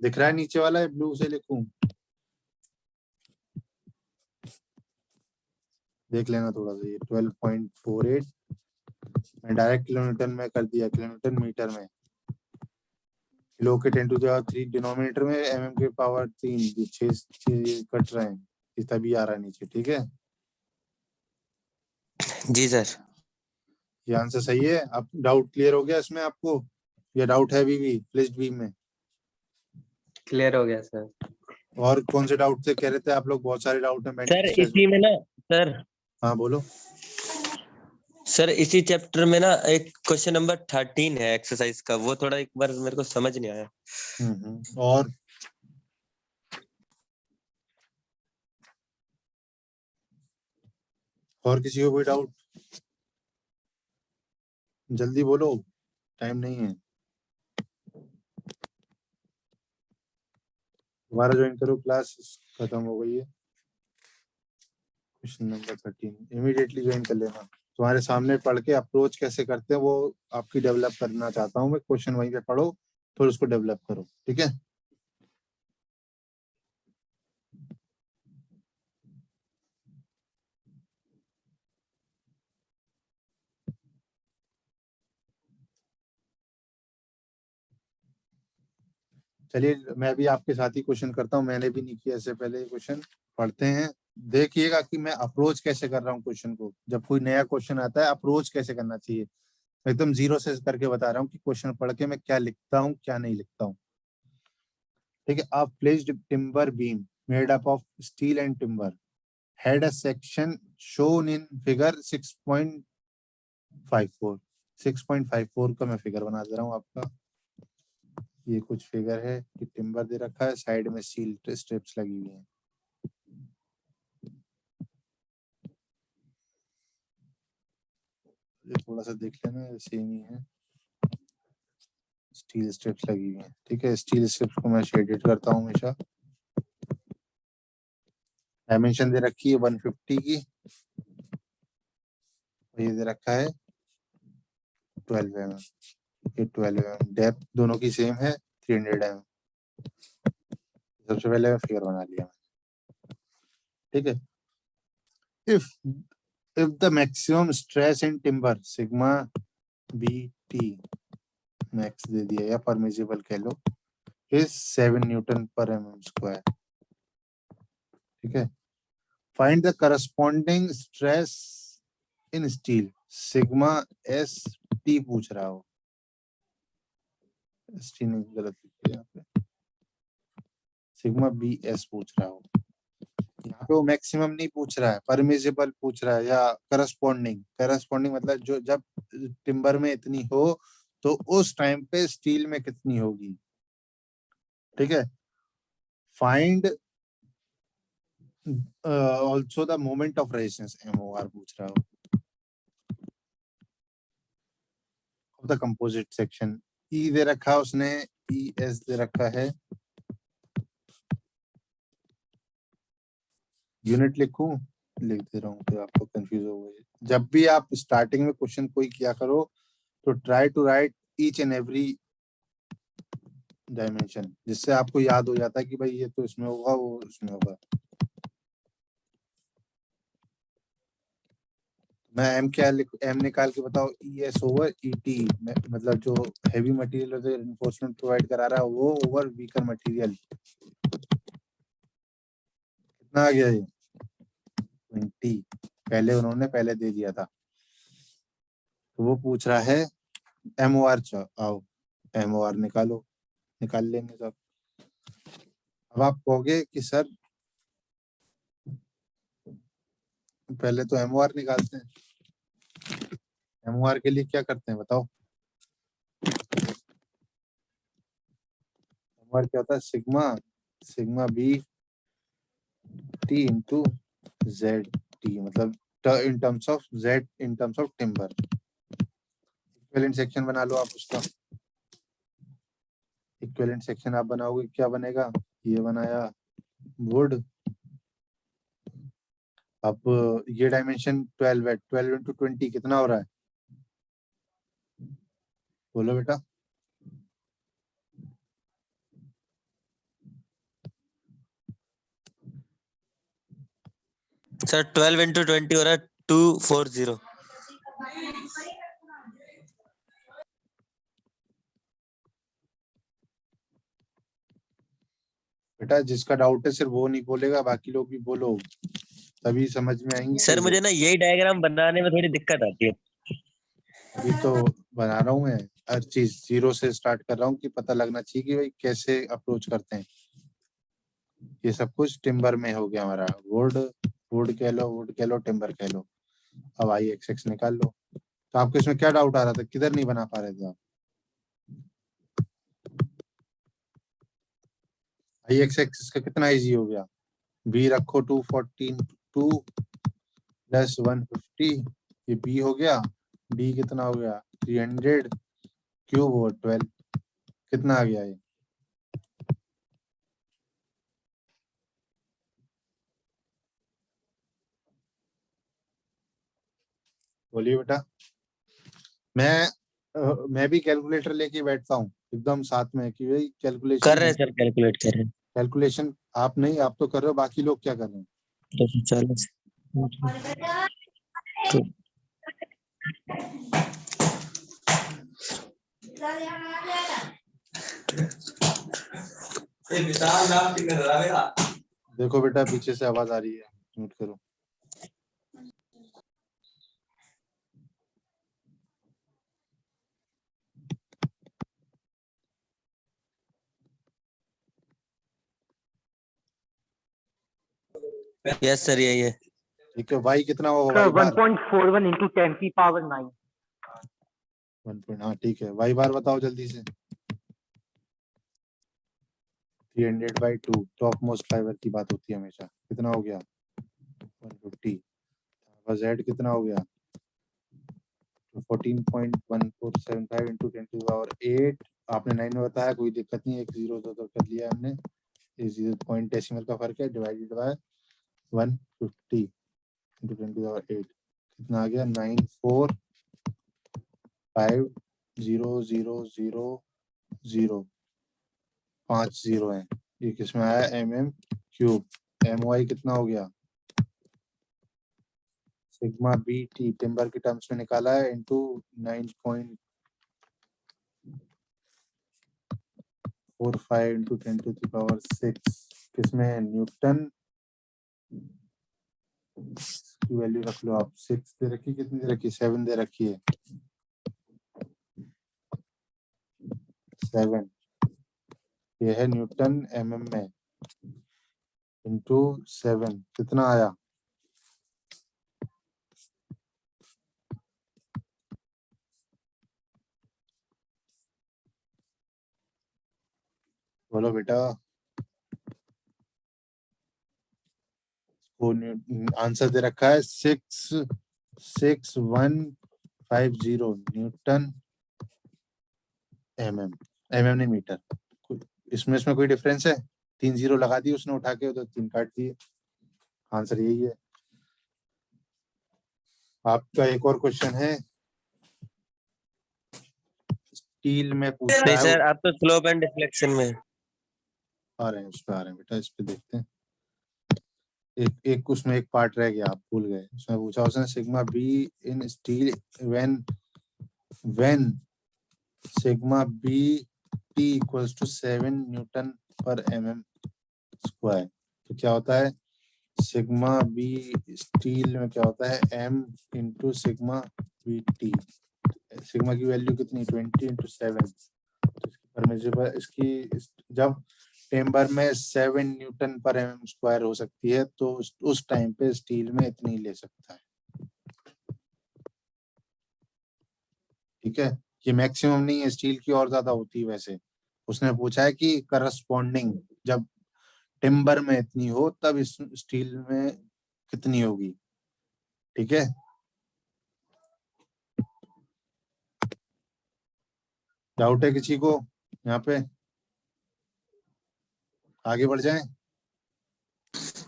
दिख रहा है नीचे वाला है? ब्लू से लिखूं? देख लेना थोड़ा सा। ये 12.48 मैं डायरेक्ट किलोमीटर में कर दिया, किलोमीटर मीटर में। किलो के 10⁻³ डिनोमिनेटर में mm के पावर 3, 6 कट रहे हैं। ये तभी आ रहा है नीचे, ठीक है। जी सर। ये आंसर सही है। अब डाउट क्लियर हो गया इसमें आपको, या डाउट है अभी भी फ्लिज्ड बीम में? क्लियर हो गया सर। और कौन से डाउट थे, कह रहे थे आप लोग बहुत सारे डाउट हैं सर बेंडिंग स्ट्रेस इसी में ना सर हाँ बोलो। सर इसी चैप्टर में ना एक क्वेश्चन नंबर 13 है एक्सरसाइज का, वो थोड़ा एक बार मेरे को समझ नहीं आया। और किसी को कोई डाउट? जल्दी बोलो, टाइम नहीं है। दोबारा ज्वाइन करो, क्लास खत्म हो गई है। क्वेश्चन नंबर 13 इमीडिएटली ज्वाइन कर लेना। तुम्हारे सामने पढ़ के अप्रोच कैसे करते हैं वो आपकी डेवलप करना चाहता हूँ मैं। क्वेश्चन वहीं पे पढ़ो, फिर उसको डेवलप करो, ठीक है। चलिए मैं भी आपके साथ ही क्वेश्चन करता हूँ, मैंने भी नहीं किया इससे पहले क्वेश्चन। पढ़ते हैं, देखिएगा कि मैं अप्रोच कैसे कर रहा हूँ क्वेश्चन को। जब कोई नया क्वेश्चन आता है अप्रोच कैसे करना चाहिए, एकदम जीरो से करके बता रहा हूँ कि क्वेश्चन पढ़ के मैं क्या लिखता हूँ क्या नहीं लिखता हूँ, ठीक है। A placed timber beam made up of steel and timber had a section shown in figure 6.54 6.54 का मैं फिगर बना दे रहा हूँ आपका। ये कुछ फिगर है कि टिम्बर दे रखा है, साइड में सील स्ट्रिप्स लगी हुई हैं। ये थोड़ा सा देख लेना, सेम ही है, स्टील स्ट्रिप्स लगी हुई हैं, ठीक है। स्टील स्ट्रिप्स को मैं शेडेड करता हूँ हमेशा। डायमेंशन दे रखी है 150 की, ये दे रखा है 12 mm, ये 12 mm। डेप्थ दोनों की सेम है 300 mm। सबसे पहले मैं फिगर बना लिया, ठीक है। If the maximum stress in timber sigma BT max दे दिया या परमिसिबल कह लो, इज 7 न्यूटन पर mm², ठीक है। Find the corresponding stress in steel sigma ST पूछ रहा हो। ST नहीं, गलत लिखा यहाँ पे, सिग्मा BS पूछ रहा हो। यहाँ पे वो मैक्सिमम नहीं पूछ रहा है, परमिसिबल पूछ रहा है, या करस्पॉन्डिंग। करस्पॉन्डिंग मतलब जो जब टिम्बर में इतनी हो तो उस टाइम पे स्टील में कितनी होगी, ठीक है। Find also the moment of resistance MOR पूछ रहा हो of the composite section. E दे रखा है उसने, ES दे रखा है। यूनिट लिखूं? लिख दे रहा हूँ फिर आपको कंफ्यूज हो गए। जब भी आप स्टार्टिंग में क्वेश्चन कोई किया करो तो try to write each and every dimension, जिससे आपको याद हो जाता है कि भाई ये तो इसमें होगा वो इसमें होगा। मैं एम क्या लिख, एम निकाल के बताओ, ES ओवर ET मतलब जो हैवी मटेरियल रिइंफोर्समेंट प्रोवाइड करा रहा है वो ओवर वीकर मटेरियल। कितना आ गया ये? 20। पहले दे दिया था, तो वो पूछ रहा है MOR। आओ MOR निकालो, निकाल लेंगे सब। अब आप कहोगे कि सर पहले तो MOR निकालते हैं, MOR के लिए क्या करते हैं बताओ? MOR क्या होता है? सिग्मा BT इंटू ZT, मतलब in terms of Z in terms of timber. Equivalent section बना लो आप उसका। इक्विवेलेंट सेक्शन आप बनाओगे क्या बनेगा? ये बनाया वुड। अब ये डायमेंशन 12 है, 12 इंटू 20 कितना हो रहा है? बोलो बेटा। सर 12 इंटू 20 हो रहा है 240। बेटा जिसका डाउट है सिर्फ वो नहीं बोलेगा, बाकी लोग भी बोलो, तभी समझ में आएंगी सर चीजें। मुझे ना यही डायग्राम बनाने में थोड़ी दिक्कत आती है। अभी तो बना रहा हूँ मैं, हर चीज जीरो से स्टार्ट कर रहा हूँ कि पता लगना चाहिए कि भाई कैसे अप्रोच करते हैं। ये सब कुछ टिम्बर में हो गया हमारा, वुड वुड कह लो टिम्बर कह लो। अब आई एक्स निकाल लो। तो आपको इसमें क्या डाउट आ रहा था, किधर नहीं बना पा रहे थे आप? आई एक्स का कितना इजी हो गया, बी रखो 242 प्लस 150, ये बी हो गया, डी कितना हो गया 300 क्यूब ओवर 12, कितना आ गया ये? बोलिए बेटा। मैं भी कैलकुलेटर लेके बैठता हूँ एकदम साथ में कि भाई कर कैलकुलेशन रहे है। हैं सर, कैलकुलेट कर रहे हैं। कैलकुलेशन आप नहीं, आप तो कर रहे हो, बाकी लोग क्या कर रहे हैं? 240 देखो बेटा पीछे से आवाज आ रही है, म्यूट करो। यस सर, यही है। ठीक है, वाई कितना होगा सर वाई बार? 1.41 into 10 की पावर 9। 1 हाँ ठीक है, वाई बार बताओ जल्दी से। 300/2 टॉप मोस्ट फाइबर की बात होती है हमेशा, कितना हो गया 150। जेड कितना हो गया 14.1475 इंटू 10⁸8। आपने 9 में बताया, कोई दिक्कत नहीं, एक जीरो तो कर लिया हमने, पॉइंट डेसिमल का फर्क है, डिवाइडेड बाय 150 इंटू 10⁸8 कितना आ गया 945000, 5 जीरो है। ये किसमें आया mm क्यूब। my कितना हो गया सिग्मा बी टी टिम्बर के टर्म्स में निकाला है इंटू 9.45 इंटू 10⁶ किसमें है न्यूटन की वैल्यू रख लो आप। 6 दे रखी, कितनी दे रखी 7 दे रखी है 7। ये है न्यूटन mm में इंटू 7 कितना आया बोलो बेटा। वो आंसर दे रखा है 66150 न्यूटन mm नहीं मीटर। इसमें कोई डिफरेंस है? 3 जीरो लगा दिए उसने उठा के, तो 3 काट दिए, आंसर यही है। आपका एक और क्वेश्चन है, स्टील में पूछा नहीं है सर, आप तो स्लोप एंड डिफ्लेक्शन में। आ रहे हैं उस पे आ रहे हैं बेटा, इस पे देखते हैं। एक उसमें एक पार्ट रह गया, आप भूल गए। उसमें पूछा उसने sigma B in steel when sigma B T equals to 7 newton per mm square. तो क्या होता है सिग्मा बी स्टील में क्या होता है m into sigma B T. Sigma की वैल्यू कितनी 20 इंटू 7। परमिसिबल इसकी जब टेम्बर में 7 न्यूटन पर mm स्क्वायर हो सकती है, तो उस टाइम पे स्टील में इतनी ले सकता है। ठीक है, ये मैक्सिमम नहीं है, स्टील की और ज्यादा होती है वैसे। उसने पूछा है कि करस्पॉन्डिंग जब टिम्बर में इतनी हो तब इस स्टील में कितनी होगी। ठीक है, डाउट है किसी को यहाँ पे? आगे बढ़ जाएं।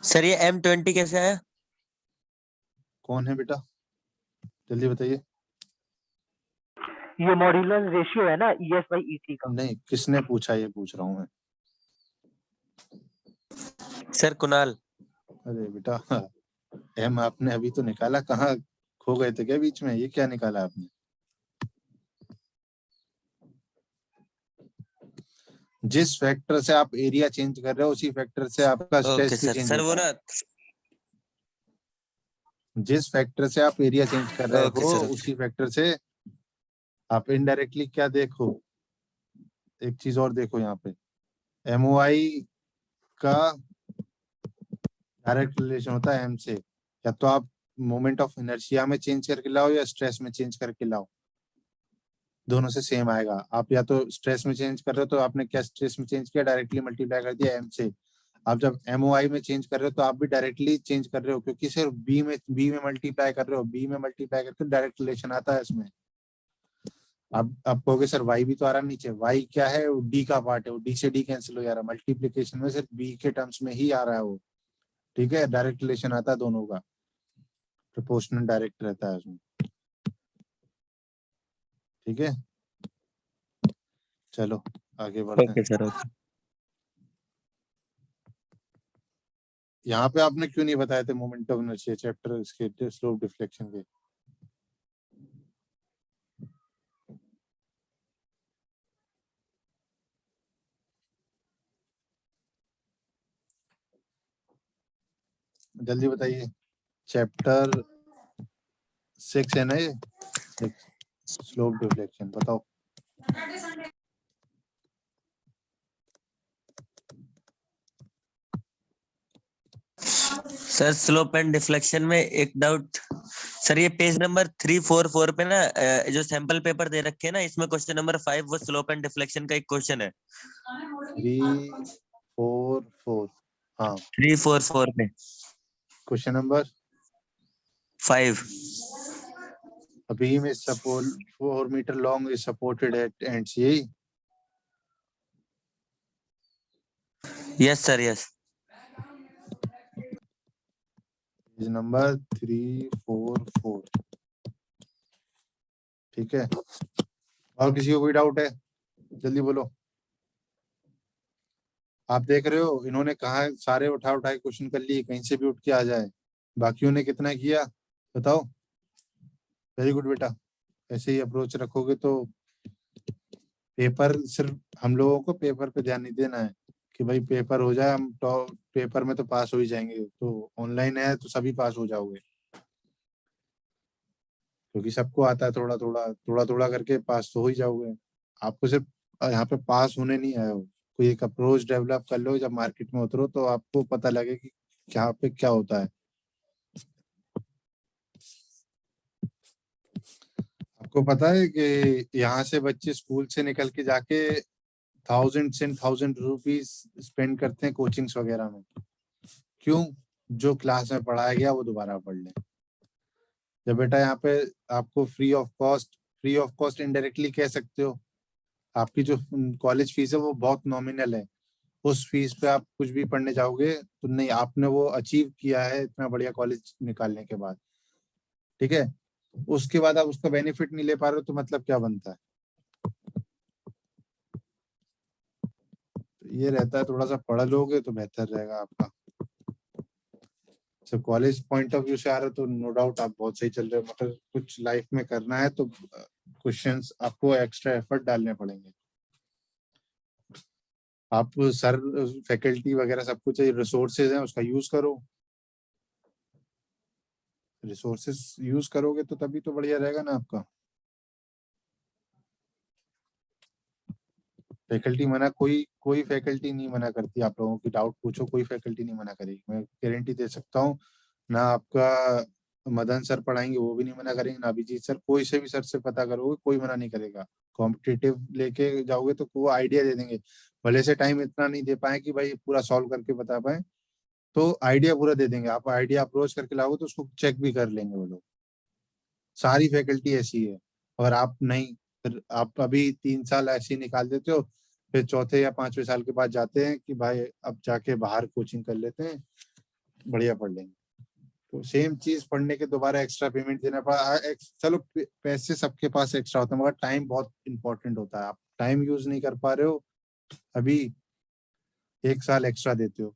सर ये M20 कैसे आया? कौन है बेटा जल्दी बताइए। ये मॉड्यूलर रेशियो है ना ES/EC का। नहीं, किसने पूछा, ये पूछ रहा हूँ मैं। सर कुणाल। अरे बेटा एम आपने अभी तो निकाला, कहाँ खो गए थे क्या बीच में? ये क्या निकाला आपने? जिस फैक्टर से आप एरिया चेंज कर रहे हो उसी फैक्टर से आपका ओके स्ट्रेस भी सर। चेंज सर वो होता है। ना, जिस फैक्टर से आप एरिया चेंज कर रहे ओके हो सर, उसी फैक्टर से आप इनडायरेक्टली क्या देखो, एक चीज और देखो यहाँ पे, एमओआई का डायरेक्ट रिलेशन होता है एम से। या तो आप मोमेंट ऑफ इनर्शिया में चेंज करके लाओ या स्ट्रेस में चेंज करके लाओ, दोनों से सेम आएगा। आप या तो स्ट्रेस में चेंज कर रहे हो तो आपने क्या स्ट्रेस में चेंज किया, डायरेक्टली मल्टीप्लाई कर दिया एम से। आप जब एमओआई में चेंज कर रहे हो तो आप भी डायरेक्टली चेंज कर रहे हो, क्योंकि सिर्फ बी में मल्टीप्लाई कर रहे हो, बी में मल्टीप्लाई करके डायरेक्ट रिलेशन आता है इसमें। अब आप कहोगे सर वाई भी तो आ रहा नीचे, वाई क्या है, वो डी का पार्ट है, वो डी से डी कैंसिल हो जा रहा है, मल्टीप्लीकेशन में सिर्फ बी के टर्म्स में ही आ रहा है वो। ठीक है, डायरेक्ट रिलेशन आता है दोनों का, प्रोपोर्शनल डायरेक्ट रहता है उसमें। ठीक है, चलो आगे बढ़ते हैं। Okay sir, okay. यहाँ पे आपने क्यों नहीं बताए थे मोमेंट ऑफ इनर्शिया चैप्टर इसके स्लोप डिफ्लेक्शन के? जल्दी बताइए, चैप्टर 6 है ना ये, 6 स्लोप डिफ्लेक्शन, बताओ। सर स्लोप एंड डिफ्लेक्शन में एक डाउट सर, ये पेज नंबर 344 पे ना जो सैंपल पेपर दे रखे हैं ना, इसमें क्वेश्चन नंबर 5 वो स्लोप एंड डिफ्लेक्शन का एक क्वेश्चन है। 344, हाँ 344 पे question number 5। A beam is 4 meter long is supported at ends, यही? Yes sir, yes. Page number 344। ठीक है, और किसी को कोई डाउट है? जल्दी बोलो। आप देख रहे हो इन्होंने कहा सारे उठा उठाए क्वेश्चन कर लिए, कहीं से भी उठ के आ जाए। बाकियों ने कितना किया बताओ? वेरी गुड बेटा, ऐसे ही अप्रोच रखोगे तो पेपर, सिर्फ हम लोगों को पेपर पे ध्यान नहीं देना है कि भाई पेपर हो जाए, हम टॉप पेपर में तो पास हो ही जाएंगे, तो ऑनलाइन है तो सभी पास हो जाओगे, क्योंकि सबको आता है थोड़ा थोड़ा थोड़ा थोड़ा करके पास तो हो ही जाओगे। आपको सिर्फ यहाँ पे पास होने नहीं आए हो, कोई एक अप्रोच डेवलप कर लो, जब मार्केट में उतरो तो आपको पता लगे कि यहाँ पे क्या होता है। आपको पता है कि यहाँ से बच्चे स्कूल से निकल के जाके thousands and thousand rupees spend करते हैं कोचिंग्स वगैरह में, क्यों? जो क्लास में पढ़ाया गया वो दोबारा पढ़ लें। जब बेटा यहाँ पे आपको फ्री ऑफ कॉस्ट इनडायरेक्टली कह सकते हो, आपकी जो कॉलेज फीस है वो बहुत नॉमिनल है, उस फीस पे आप कुछ भी पढ़ने जाओगे तो नहीं, आपने वो अचीव किया है इतना बढ़िया कॉलेज निकालने के बाद। ठीक है, उसके बाद आप उसका बेनिफिट नहीं ले पा रहे हो तो मतलब क्या बनता है? तो ये रहता है, थोड़ा सा पढ़ लोगे तो बेहतर रहेगा आपका। सब कॉलेज पॉइंट ऑफ व्यू से आ रहे हो तो नो डाउट आप बहुत सही चल रहे हो, मगर कुछ लाइफ में करना है तो क्वेश्चंस आपको एक्स्ट्रा एफर्ट डालने पड़ेंगे। आप सर फैकल्टी वगैरह सब कुछ रिसोर्सेज हैं उसका यूज करो, रिसोर्सेज यूज करोगे तो तभी तो बढ़िया रहेगा ना आपका। फैकल्टी मना, कोई फैकल्टी नहीं मना करती, आप लोगों की डाउट पूछो, कोई फैकल्टी नहीं मना करेगी, मैं गारंटी दे सकता हूँ। ना आपका मदन सर पढ़ाएंगे वो भी नहीं मना करेंगे, ना अभिजीत सर, कोई से भी सर से पता करोगे कोई मना नहीं करेगा। कॉम्पिटिटिव लेके जाओगे तो वो आइडिया दे देंगे, भले से टाइम इतना नहीं दे पाए कि भाई पूरा सॉल्व करके बता पाए, तो आइडिया पूरा दे देंगे। आप आइडिया अप्रोच करके लाओगे तो उसको चेक भी कर लेंगे वो लोग। सारी फैकल्टी ऐसी है। और आप नहीं, फिर आप अभी 3 साल ऐसे ही निकाल देते हो, फिर चौथे या 5वें साल के बाद जाते हैं कि भाई अब जाके बाहर कोचिंग कर लेते हैं, बढ़िया पढ़ लेंगे। तो सेम चीज पढ़ने के दोबारा एक्स्ट्रा पेमेंट देना पड़ा। चलो पैसे सबके पास एक्स्ट्रा होता है, मगर टाइम बहुत इंपॉर्टेंट होता है। आप टाइम यूज नहीं कर पा रहे हो, अभी 1 साल एक्स्ट्रा देते हो,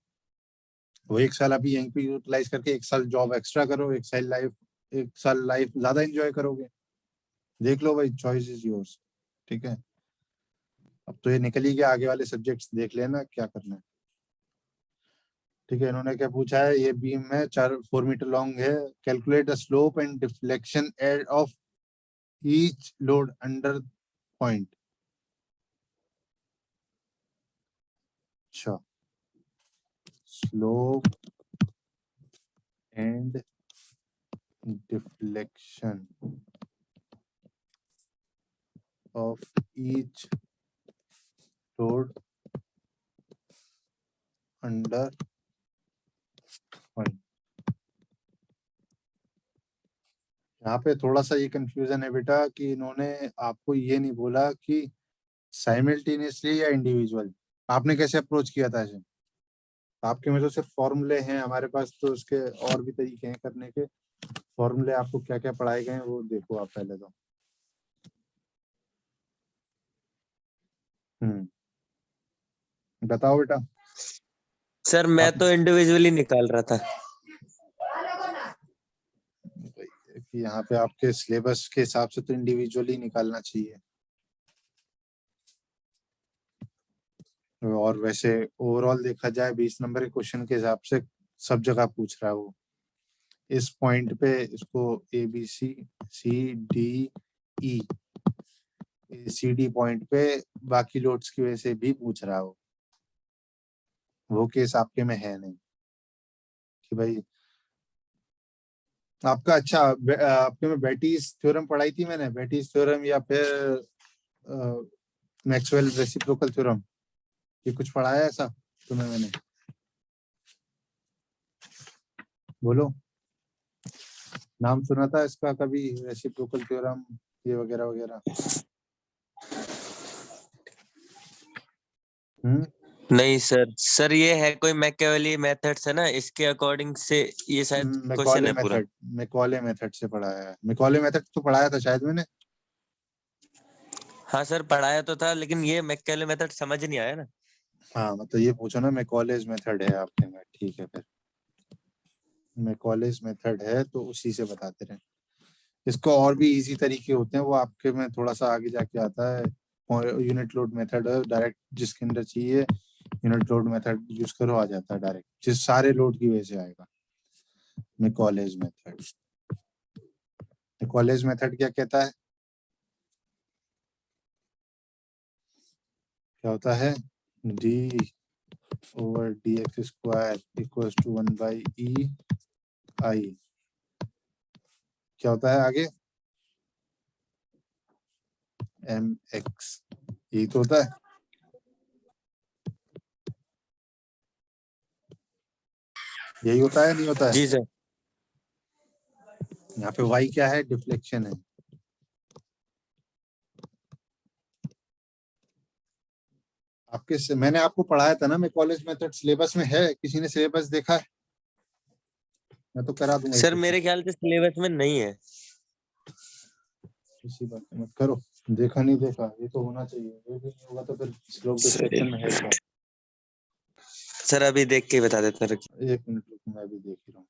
वो 1 साल अभी यहीं पे यूटिलाइज करके 1 साल जॉब एक्स्ट्रा करो, 1 साल लाइफ ज्यादा एंजॉय करोगे। देख लो भाई, चॉइस इज योर्स। ठीक है, अब तो ये निकल ही गया, आगे वाले सब्जेक्ट्स देख लेना क्या करना है। ठीक है, इन्होंने क्या पूछा है, ये बीम है 4 मीटर लॉन्ग है, calculate the slope and deflection of each load under point. अच्छा, slope and deflection of each load under point. यहाँ पे थोड़ा सा ये कंफ्यूजन है बेटा कि इन्होंने आपको ये नहीं बोला कि साइमल्टेनियसली या इंडिविजुअल। आपने कैसे अप्रोच किया था इसे? आपके में तो सिर्फ फॉर्मूले हैं, हमारे पास तो उसके और भी तरीके हैं करने के। फॉर्मूले आपको क्या क्या पढ़ाए गए हैं वो देखो आप पहले तो। बताओ बेटा। सर मैं आप तो इंडिविजुअली निकाल रहा था। कि यहाँ पे आपके सिलेबस के हिसाब से तो इंडिविजुअली निकालना चाहिए, और वैसे ओवरऑल देखा जाए 20 नंबर के क्वेश्चन के हिसाब से सब जगह पूछ रहा है वो। इस पॉइंट पे इसको ABCD CD पॉइंट पे बाकी लोड्स की वजह से भी पूछ रहा है वो केस आपके में है नहीं कि भाई आपका। अच्छा, आपके में बेटीज थ्योरम पढ़ाई थी मैंने, बेटीज थ्योरम या फिर मैक्सवेल रेसिप्रोकल थ्योरम, ये कुछ पढ़ाया है ऐसा तुम्हें मैंने? बोलो, नाम सुना था इसका कभी, रेसिप्रोकल थ्योरम ये वगैरह वगैरह? नहीं सर ये है कोई मैकेवली मेथड्स है ना, इसके अकॉर्डिंग से ये शायद क्वेश्चन मैकॉले है पूरा। मेथड, मैकॉले मेथड से पढ़ाया है। मैकॉले मेथड तो पढ़ाया था शायद मैंने। हाँ सर पढ़ाया तो था, लेकिन ये मैकेवली मेथड समझ नहीं आया ना। हाँ मतलब ये पूछो ना, मैकॉलेज मेथड है आपके में, ठीक है फिर मैकॉलेज मेथड है तो उसी से बताते रहे। इसको और भी इजी तरीके होते हैं, वो आपके में थोड़ा सा आगे जाके आता है। यूनिट लोड मेथड डायरेक्ट जिसके अंदर चाहिए यूनिट लोड मेथड यूज करो, आ जाता है डायरेक्ट, जिस सारे लोड की वजह से आएगा। मैकॉलेज मेथड, मैकॉलेज मेथड क्या कहता है, क्या होता है, d/dx² = 1/e/i। क्या होता है आगे, mx, यही तो होता है। यही होता है नहीं होता है? जी सर। यहाँ पे y क्या है, डिफ्लेक्शन है। मैंने आपको पढ़ाया था ना मैकॉलेज मेथड, सिलेबस में है, किसी ने सिलेबस देखा है? मैं तो करा दूंगा सर इसे। मेरे ख्याल से सिलेबस में नहीं है। इसी बात मत करो, देखा नहीं देखा, ये तो होना चाहिए, ये भी नहीं होगा तो फिर स्लोप डिफ्लेक्शन में है क्या? सर अभी देख के ही बता देता हूँ। 1 मिनट रुको, मैं भी देख ही रहा हूँ।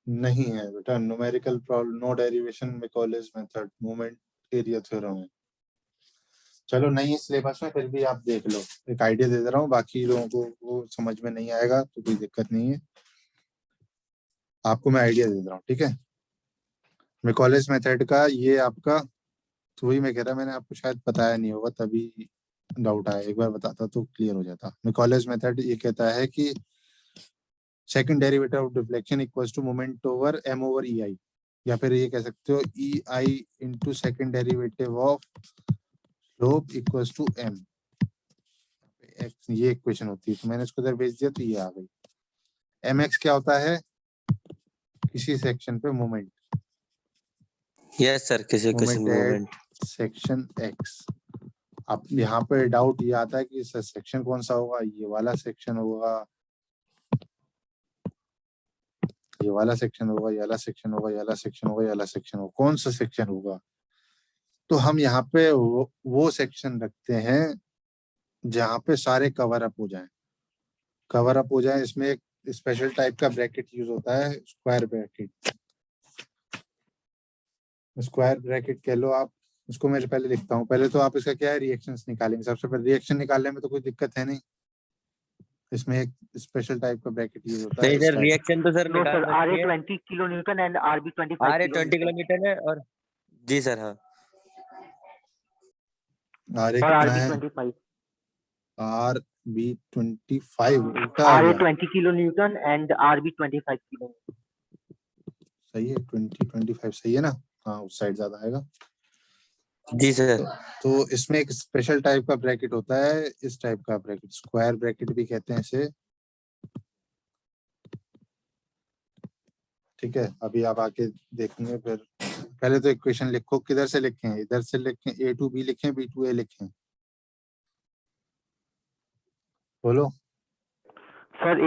नहीं है बेटा, numerical problem, no derivation Macaulay's method, moment area theorem है। चलो नहीं सिलेबस में, फिर भी आप देख लो, एक आइडिया दे रहा हूँ, बाकी लोगों को वो समझ में नहीं आएगा तो कोई दिक्कत नहीं है, आपको मैं आइडिया दे रहा हूँ, ठीक है। मैकॉलेज मेथड का ये आपका, तो वही मैं कह रहा, मैंने आपको शायद बताया नहीं होगा तभी डाउट आया, एक बार बताता तो क्लियर हो जाता। मैकॉलेज मेथड ये कहता है कि second derivative of deflection equals to moment over m/ei, या फिर ये कह सकते हो ei into second derivative of slope equals to m। ये इक्वेशन होती है, तो मैंने इसको इधर भेज दिया तो ये आ गई। mx क्या होता है, किसी सेक्शन पे मोमेंट, यस सर, किसी क्वेश्चन मोमेंट में एट मोमेंट। Section x। अब यहाँ पे डाउट ये आता है कि सेक्शन कौन सा होगा, ये वाला सेक्शन होगा, ये वाला सेक्शन होगा, ये वाला सेक्शन होगा, ये वाला सेक्शन होगा, ये वाला सेक्शन होगा, कौन सा सेक्शन होगा? तो हम यहाँ पे वो सेक्शन रखते हैं जहाँ पे सारे कवर अप हो जाएं, कवर अप हो जाए। इसमें एक स्पेशल टाइप का ब्रैकेट यूज होता है स्क्वायर ब्रैकेट। स्क्वायर ब्रैकेट कह लो आप, उसको मैं पहले लिखता हूँ। पहले तो आप इसका क्या है रिएक्शंस निकालेंगे। सबसे पहले रिएक्शन निकालने में तो कोई दिक्कत है नहीं, इसमें एक स्पेशल टाइप का ब्रैकेट यूज होता है नहीं इस सर, टाइप। रिएक्शन तो सर नो निकाल सर, रखी है। RA 20 kilo Newton and RB 25 RA kilo 20 Newton kilometre है और जी सर हाँ। आर ए और कितना RB है? 25, RB 25 उल्टा आ RA गया। 20 kilo Newton and RB 25 kilo. सही है, 20-25 सही है ना? हाँ उस साइड ज्यादा आएगा। जी सर। तो इसमें एक स्पेशल टाइप का ब्रैकेट होता है, इस टाइप का ब्रैकेट स्क्वायर ब्रैकेट भी कहते हैं इसे। ठीक है, अभी आप आके देखेंगे। फिर पहले तो इक्वेशन लिखो, किधर से लिखें? इधर से लिखें, A to B लिखें, B to A लिखें? बोलो। सर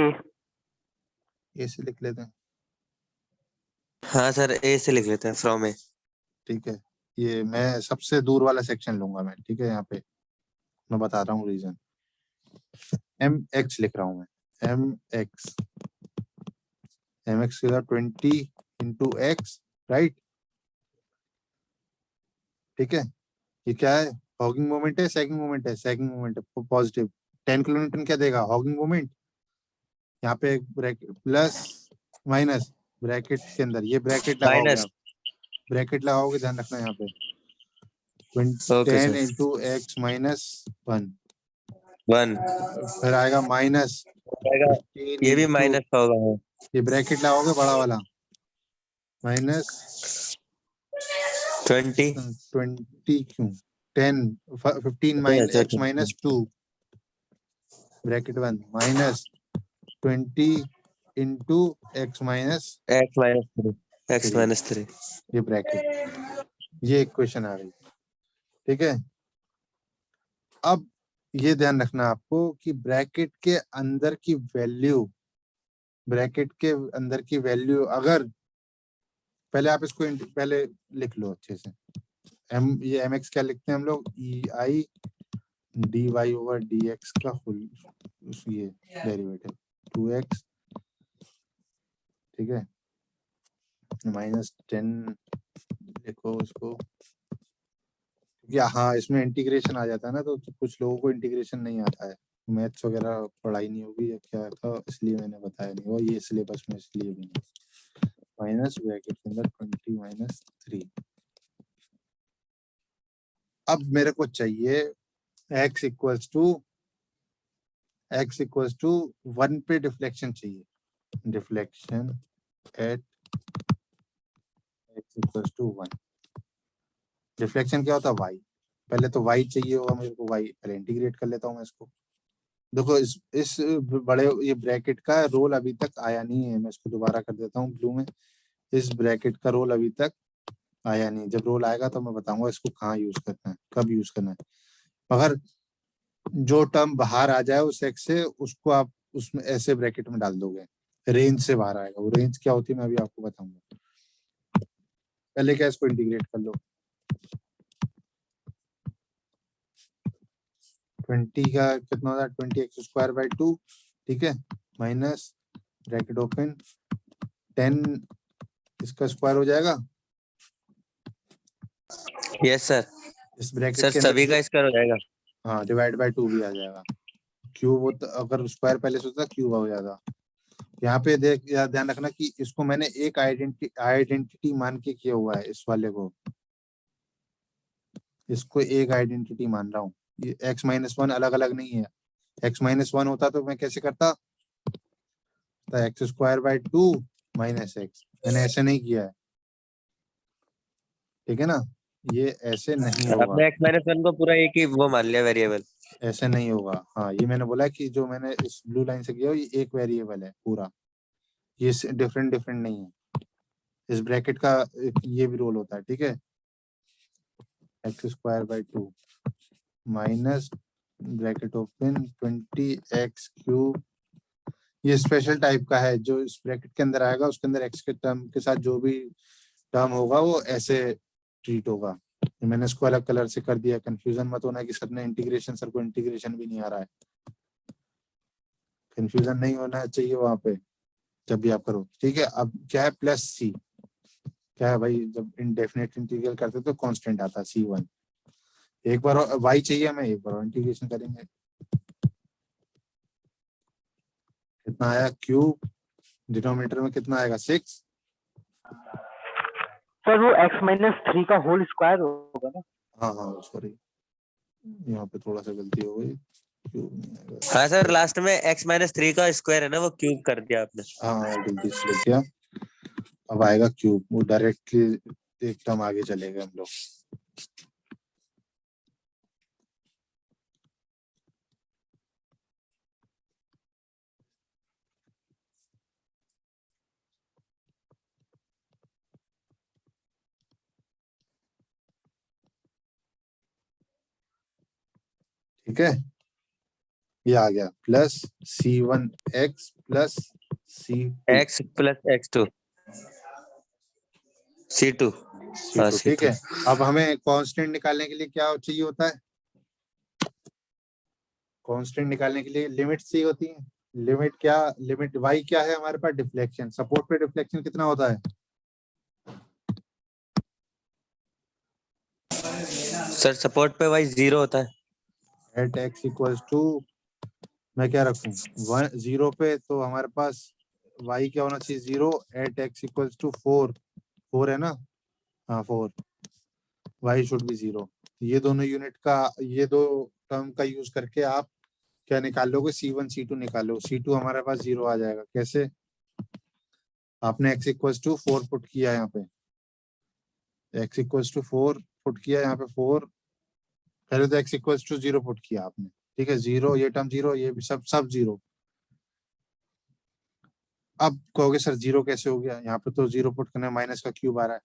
ए से लिख लेते हैं। हाँ सर, ए से लिख लेते हैं, फ्रॉम ए। ठीक है, ये मैं सबसे दूर वाला सेक्शन लूंगा मैं। ठीक है, यहाँ पे मैं बता रहा हूँ रीजन। MX लिख रहा हूँ मैं, MX। MX किधर? 20 into X, राइट? ठीक है, ये क्या है? हॉगिंग मोमेंट है, सैगिंग मोमेंट है? सैगिंग मोमेंट है, पॉजिटिव। 10 किलोन्यूटन क्या देगा हॉगिंग मोमेंट? यहाँ पे ब्रैकेट प्लस माइनस ब्रैकेट के अंदर, ये ब्रैकेट लगाओगे माइनस। आप, ब्रैकेट लगाओगे, ध्यान रखना यहाँ पे। Okay 10 sir. into X minus 1, 1 फिर आएगा माइनस जाएगा। 15 ये भी into, माइनस का होगा। ये ब्रैकेट लगाओगे बड़ा वाला, माइनस 20। 20 क्यों? 10 15 माइनस अच्छा X minus 2 bracket 1 minus 20 into X minus x minus 3। X 3, minus 3। ये ब्रैकेट, ये इक्वेशन आ गई। ठीक है, अब ये ध्यान रखना आपको कि ब्रैकेट के अंदर की वैल्यू, ब्रैकेट के अंदर की वैल्यू अगर, पहले आप इसको पहले लिख लो अच्छे से। ये MX क्या लिखते हैं हम लोग? EI dy/dx का फुल ये डेरिवेटिव 2x। ठीक है, -10 लिखो इसको। या हाँ, इसमें इंटीग्रेशन आ जाता है ना, तो कुछ लोगों को इंटीग्रेशन नहीं आता है, मैथ्स वगैरह पढ़ाई नहीं होगी या क्या था, इसलिए मैंने बताया नहीं। और ये सिलेबस में इसलिए भी नहीं। माइनस ब्रैकेट के अंदर 20 - 3। अब मेरे को चाहिए x इक्वल्स टू 1 पे डिफ्लेक्शन चाहिए। Deflection at x equals to 1। Deflection क्या होता है? y। पहले तो y चाहिए होगा मेरे को, y पहले इंटीग्रेट कर लेता हूँ मैं इसको। देखो इस बड़े ये ब्रैकेट का रोल अभी तक आया नहीं है, मैं इसको दोबारा कर देता हूँ ब्लू में। इस ब्रैकेट का रोल अभी तक आया नहीं, जब रोल आएगा तो मैं बताऊंगा इसको कहाँ यूज करना है, कब यूज करना है। मगर जो टर्म बाहर आ जाए उस एक्स से, उसको आप उसमें ऐसे ब्रैकेट में डाल दोगे, रेंज से बाहर आएगा। वो रेंज क्या होती है मैं अभी आपको बताऊंगा। पहले क्या, इसको इंटीग्रेट कर लो। 20 का कितना होता है? 20x²/2। ठीक है, माइनस ब्रैकेट ओपन 10 इसका स्क्वायर हो जाएगा। Yes sir. इस ब्रैकेट सर के अंदर सभी का स्क्वायर हो जाएगा। हाँ, /2 भी आ जाएगा। क्यूब होता, अगर स्क्वायर पहले से होता क्यूब हो जाता। यहाँ पे ध्यान रखना कि इसको मैंने एक आइडेंटिटी मान के किया हुआ है, इस वाले को, इसको एक आइडेंटिटी मान रहा हूँ। ये x-1 अलग अलग नहीं है। x-1 होता तो मैं कैसे करता? x²/2 - x। मैंने ऐसे नहीं किया है, ठीक है ना? ये ऐसे नहीं होगा, आपने एक्स माइनस 1 को पूरा एक ही वो मान लिया वेरिएबल। ऐसे नहीं होगा। हाँ, ये मैंने बोला कि जो मैंने इस ब्लू लाइन से किया ये एक वेरिएबल है पूरा, ये डिफरेंट डिफरेंट नहीं है। इस ब्रैकेट का ये भी रोल होता है। ठीक है, x²/2 minus bracket open 20x³। ये स्पेशल टाइप का है, जो इस ब्रैकेट के अंदर आएगा उसके अंदर x के टर्म के साथ जो भी टर्म होगा वो ऐसे ट्रीट होगा। मैंने इसको अलग कलर से कर दिया, कंफ्यूजन मत होना कि सर ने इंटीग्रेशन, सर को इंटीग्रेशन भी नहीं आ रहा है। कंफ्यूजन नहीं होना चाहिए वहां पे। जब भी आप करो, ठीक है। अब क्या है प्लस सी, क्या है भाई, जब इनडेफिनेट इंटीग्रल करते तो कांस्टेंट आता है C1। एक बार y चाहिए हमें, एक बार इंटीग्रेशन करेंगे, कितना आया क्यूब, डिनोमिनेटर में कितना आएगा 6। सर वो x-3 का होल स्क्वायर होगा ना? हाँ हाँ सॉरी, यहाँ पे थोड़ा सा गलती हो गई, क्यूब नहीं आएगा। हाँ सर, लास्ट में x-3 का स्क्वायर है ना, वो क्यूब कर दिया आपने। हाँ गलती से लिख दिया, अब आएगा क्यूब, वो डायरेक्टली एक टर्म आगे चलेगा हम लोग। ठीक है, ये आ गया plus C1x plus C2 x plus x2 C2। हाँ C2, ठीक C2। है। अब हमें कांस्टेंट निकालने के लिए क्या चाहिए होता है, कांस्टेंट निकालने के लिए लिमिट चाहिए होती है। लिमिट क्या, लिमिट y क्या है हमारे पास, डिफ्लेक्शन, सपोर्ट पे डिफ्लेक्शन कितना होता है सर सपोर्ट पे y 0 होता है। एट x इक्वल्स टू, मैं क्या रखूं 0 पे, तो हमारे पास y क्या होना चाहिए 0, एट x इक्वल्स टू 4 है ना, हाँ 4, y शुड बी 0। ये दोनों यूनिट का, ये दो टर्म का यूज करके आप क्या निकाल लोगे, C1 C2 निकालो। C2 हमारे पास 0 आ जाएगा, कैसे, आपने x इक्वल्स टू 4 पुट किया यहाँ पे, x इक्वल्स टू 4 पुट किया यहाँ पे 4, पहले तो x इक्वल्स टू 0 पुट किया आपने, ठीक है, 0, ये टर्म 0, ये भी सब 0। अब कहोगे सर 0 कैसे हो गया, यहाँ पे तो 0 पुट करने माइनस का क्यूब आ रहा है।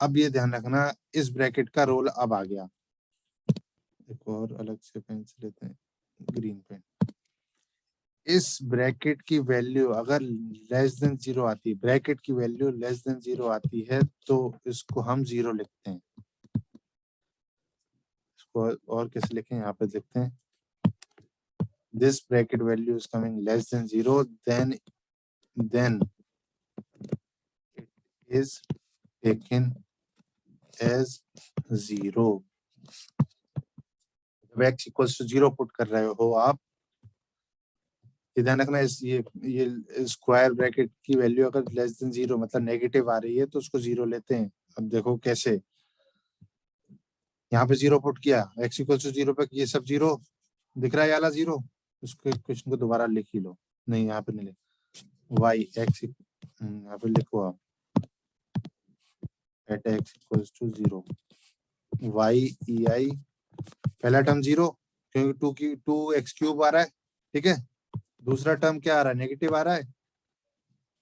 अब ये ध्यान रखना, इस ब्रैकेट का रोल अब आ गया, एक और अलग से पेन से लेते हैं, ग्रीन पेन। इस ब्रैकेट की वैल्यू अगर लेस देन 0 आती है, ब्रैकेट की वैल्यू लेस देन 0 आती है, तो इसको हम 0 लिखते हैं। इसको और कैसे लिखें, यहाँ पे लिखते हैं, this bracket value is coming less than 0, then it is taken as 0। जब x इक्वल्स टू 0 पुट कर रहे हो आप, ध्यान रखना, इस ये स्क्वायर ब्रैकेट की वैल्यू अगर लेस देन 0 मतलब नेगेटिव आ रही है तो उसको 0 लेते हैं। अब देखो कैसे, यहाँ पे 0 पुट किया, x इक्वल्स टू 0 पे ये सब 0 दिख रहा है, वाला 0, उसके क्वेश्चन को दोबारा लिख ही लो, नहीं यहाँ पे नहीं लिख, y x यहाँ पे लिखो आप, at x equals to 0, y ei, पहला टर्म 0 क्योंकि 2x क्यूब आ रहा है, ठीक है। दूसरा टर्म क्या आ रहा है, नेगेटिव आ रहा है,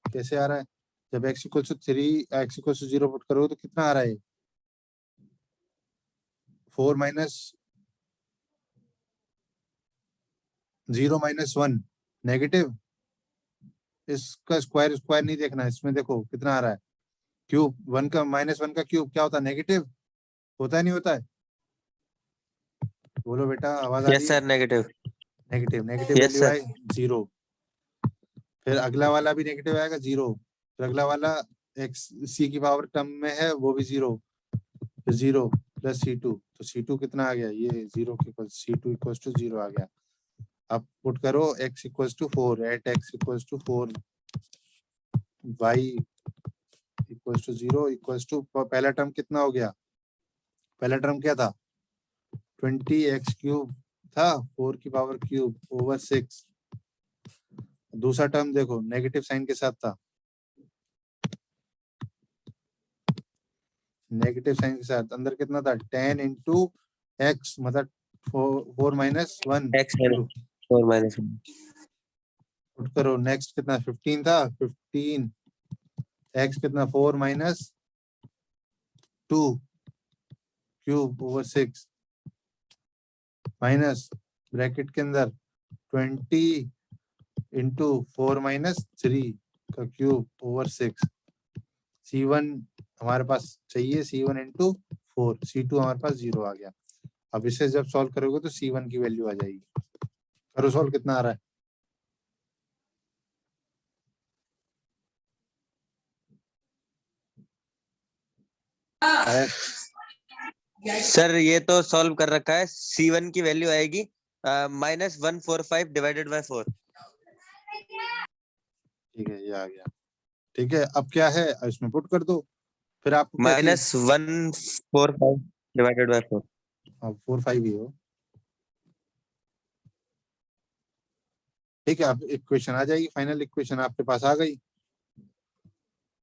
कैसे आ रहा है, जब x equals to 3, x equals to 0 put करोगे तो कितना आ रहा है, 4 माइनस 0 माइनस 1 नेगेटिव। इसका स्क्वायर स्क्वायर नहीं देखना, इसमें देखो कितना आ रहा है, क्यूब, 1 का माइनस 1 का क्यूब क्या होता है, नेगेटिव होता है, नहीं होता है, बोलो बेटा, आवाज आ रही यस है, sir, negative. Negative, negative yes value sir. आए 0, फिर अगला वाला भी नेगेटिव आएगा 0, फिर अगला वाला एक्स सी की पावर टर्म में है वो भी 0, फिर 0 प्लस C2, तो C2 कितना आ गया, ये 0 के इक्वल, C2 इक्वल्स टू 0 आ गया। अब पुट करो x equals to 4, at x equals to 4, y equals to 0 equals to, पहला टर्म कितना हो गया, पहला टर्म क्या था 20x क्यूब था, 4 की पावर क्यूब ओवर 6, दूसरा टर्म देखो नेगेटिव साइन के साथ था, नेगेटिव साइन के साथ, अंदर कितना था 10 इंटू एक्स, मतलब 4 minus 1, x minus 4 minus 1। Put करो, नेक्स्ट कितना 15 था, 15 एक्स कितना 4 minus 2 cube over 6 minus bracket के अंदर 20 इंटू 4 माइनस 3 का क्यूब ओवर 6। C1 हमारे पास चाहिए, C1 इंटू 4, C2 हमारे पास 0 आ गया। अब इसे जब सॉल्व करोगे तो C1 की वैल्यू आ जाएगी, करो सॉल्व, कितना आ रहा है है। सर ये तो सॉल्व कर रखा है। C1 की वैल्यू आएगी -145 डिवाइडेड बाय 4। ठीक है, ये आ गया। ठीक है, अब क्या है, इसमें पुट कर दो। फिर आपको क्या चाहिए? -145 डिवाइडेड बाय 4। अब 4 5 ही हो। ठीक है, अब इक्वेशन आ जाएगी, फाइनल इक्वेशन आपके पास आ गई।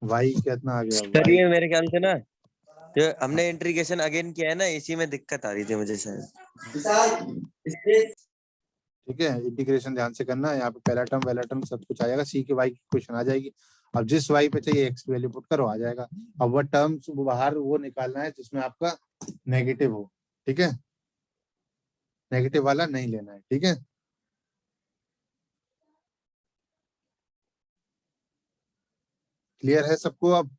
y कितना आ गया? सर y ये मेरे ख्याल से ना, जो हमने इंटीग्रेशन अगेन किया है ना, इसी में दिक्कत आ रही थी मुझे शायद। ठीक है, इंटीग्रेशन ध्यान से करना है। यहाँ पे पहला टर्म पहला टर्म सब कुछ आ जाएगा, c के y की इक्वेशन आ जाएगी। अब जिस y पे चाहिए x की वैल्यू पुट करो, आ जाएगा। अब वह टर्म्स बाहर वो निकालना है जिसमें आपका नेगेटिव हो। ठीक है, नेगेटिव वाला नहीं लेना है। ठीक है, क्लियर है सबको? अब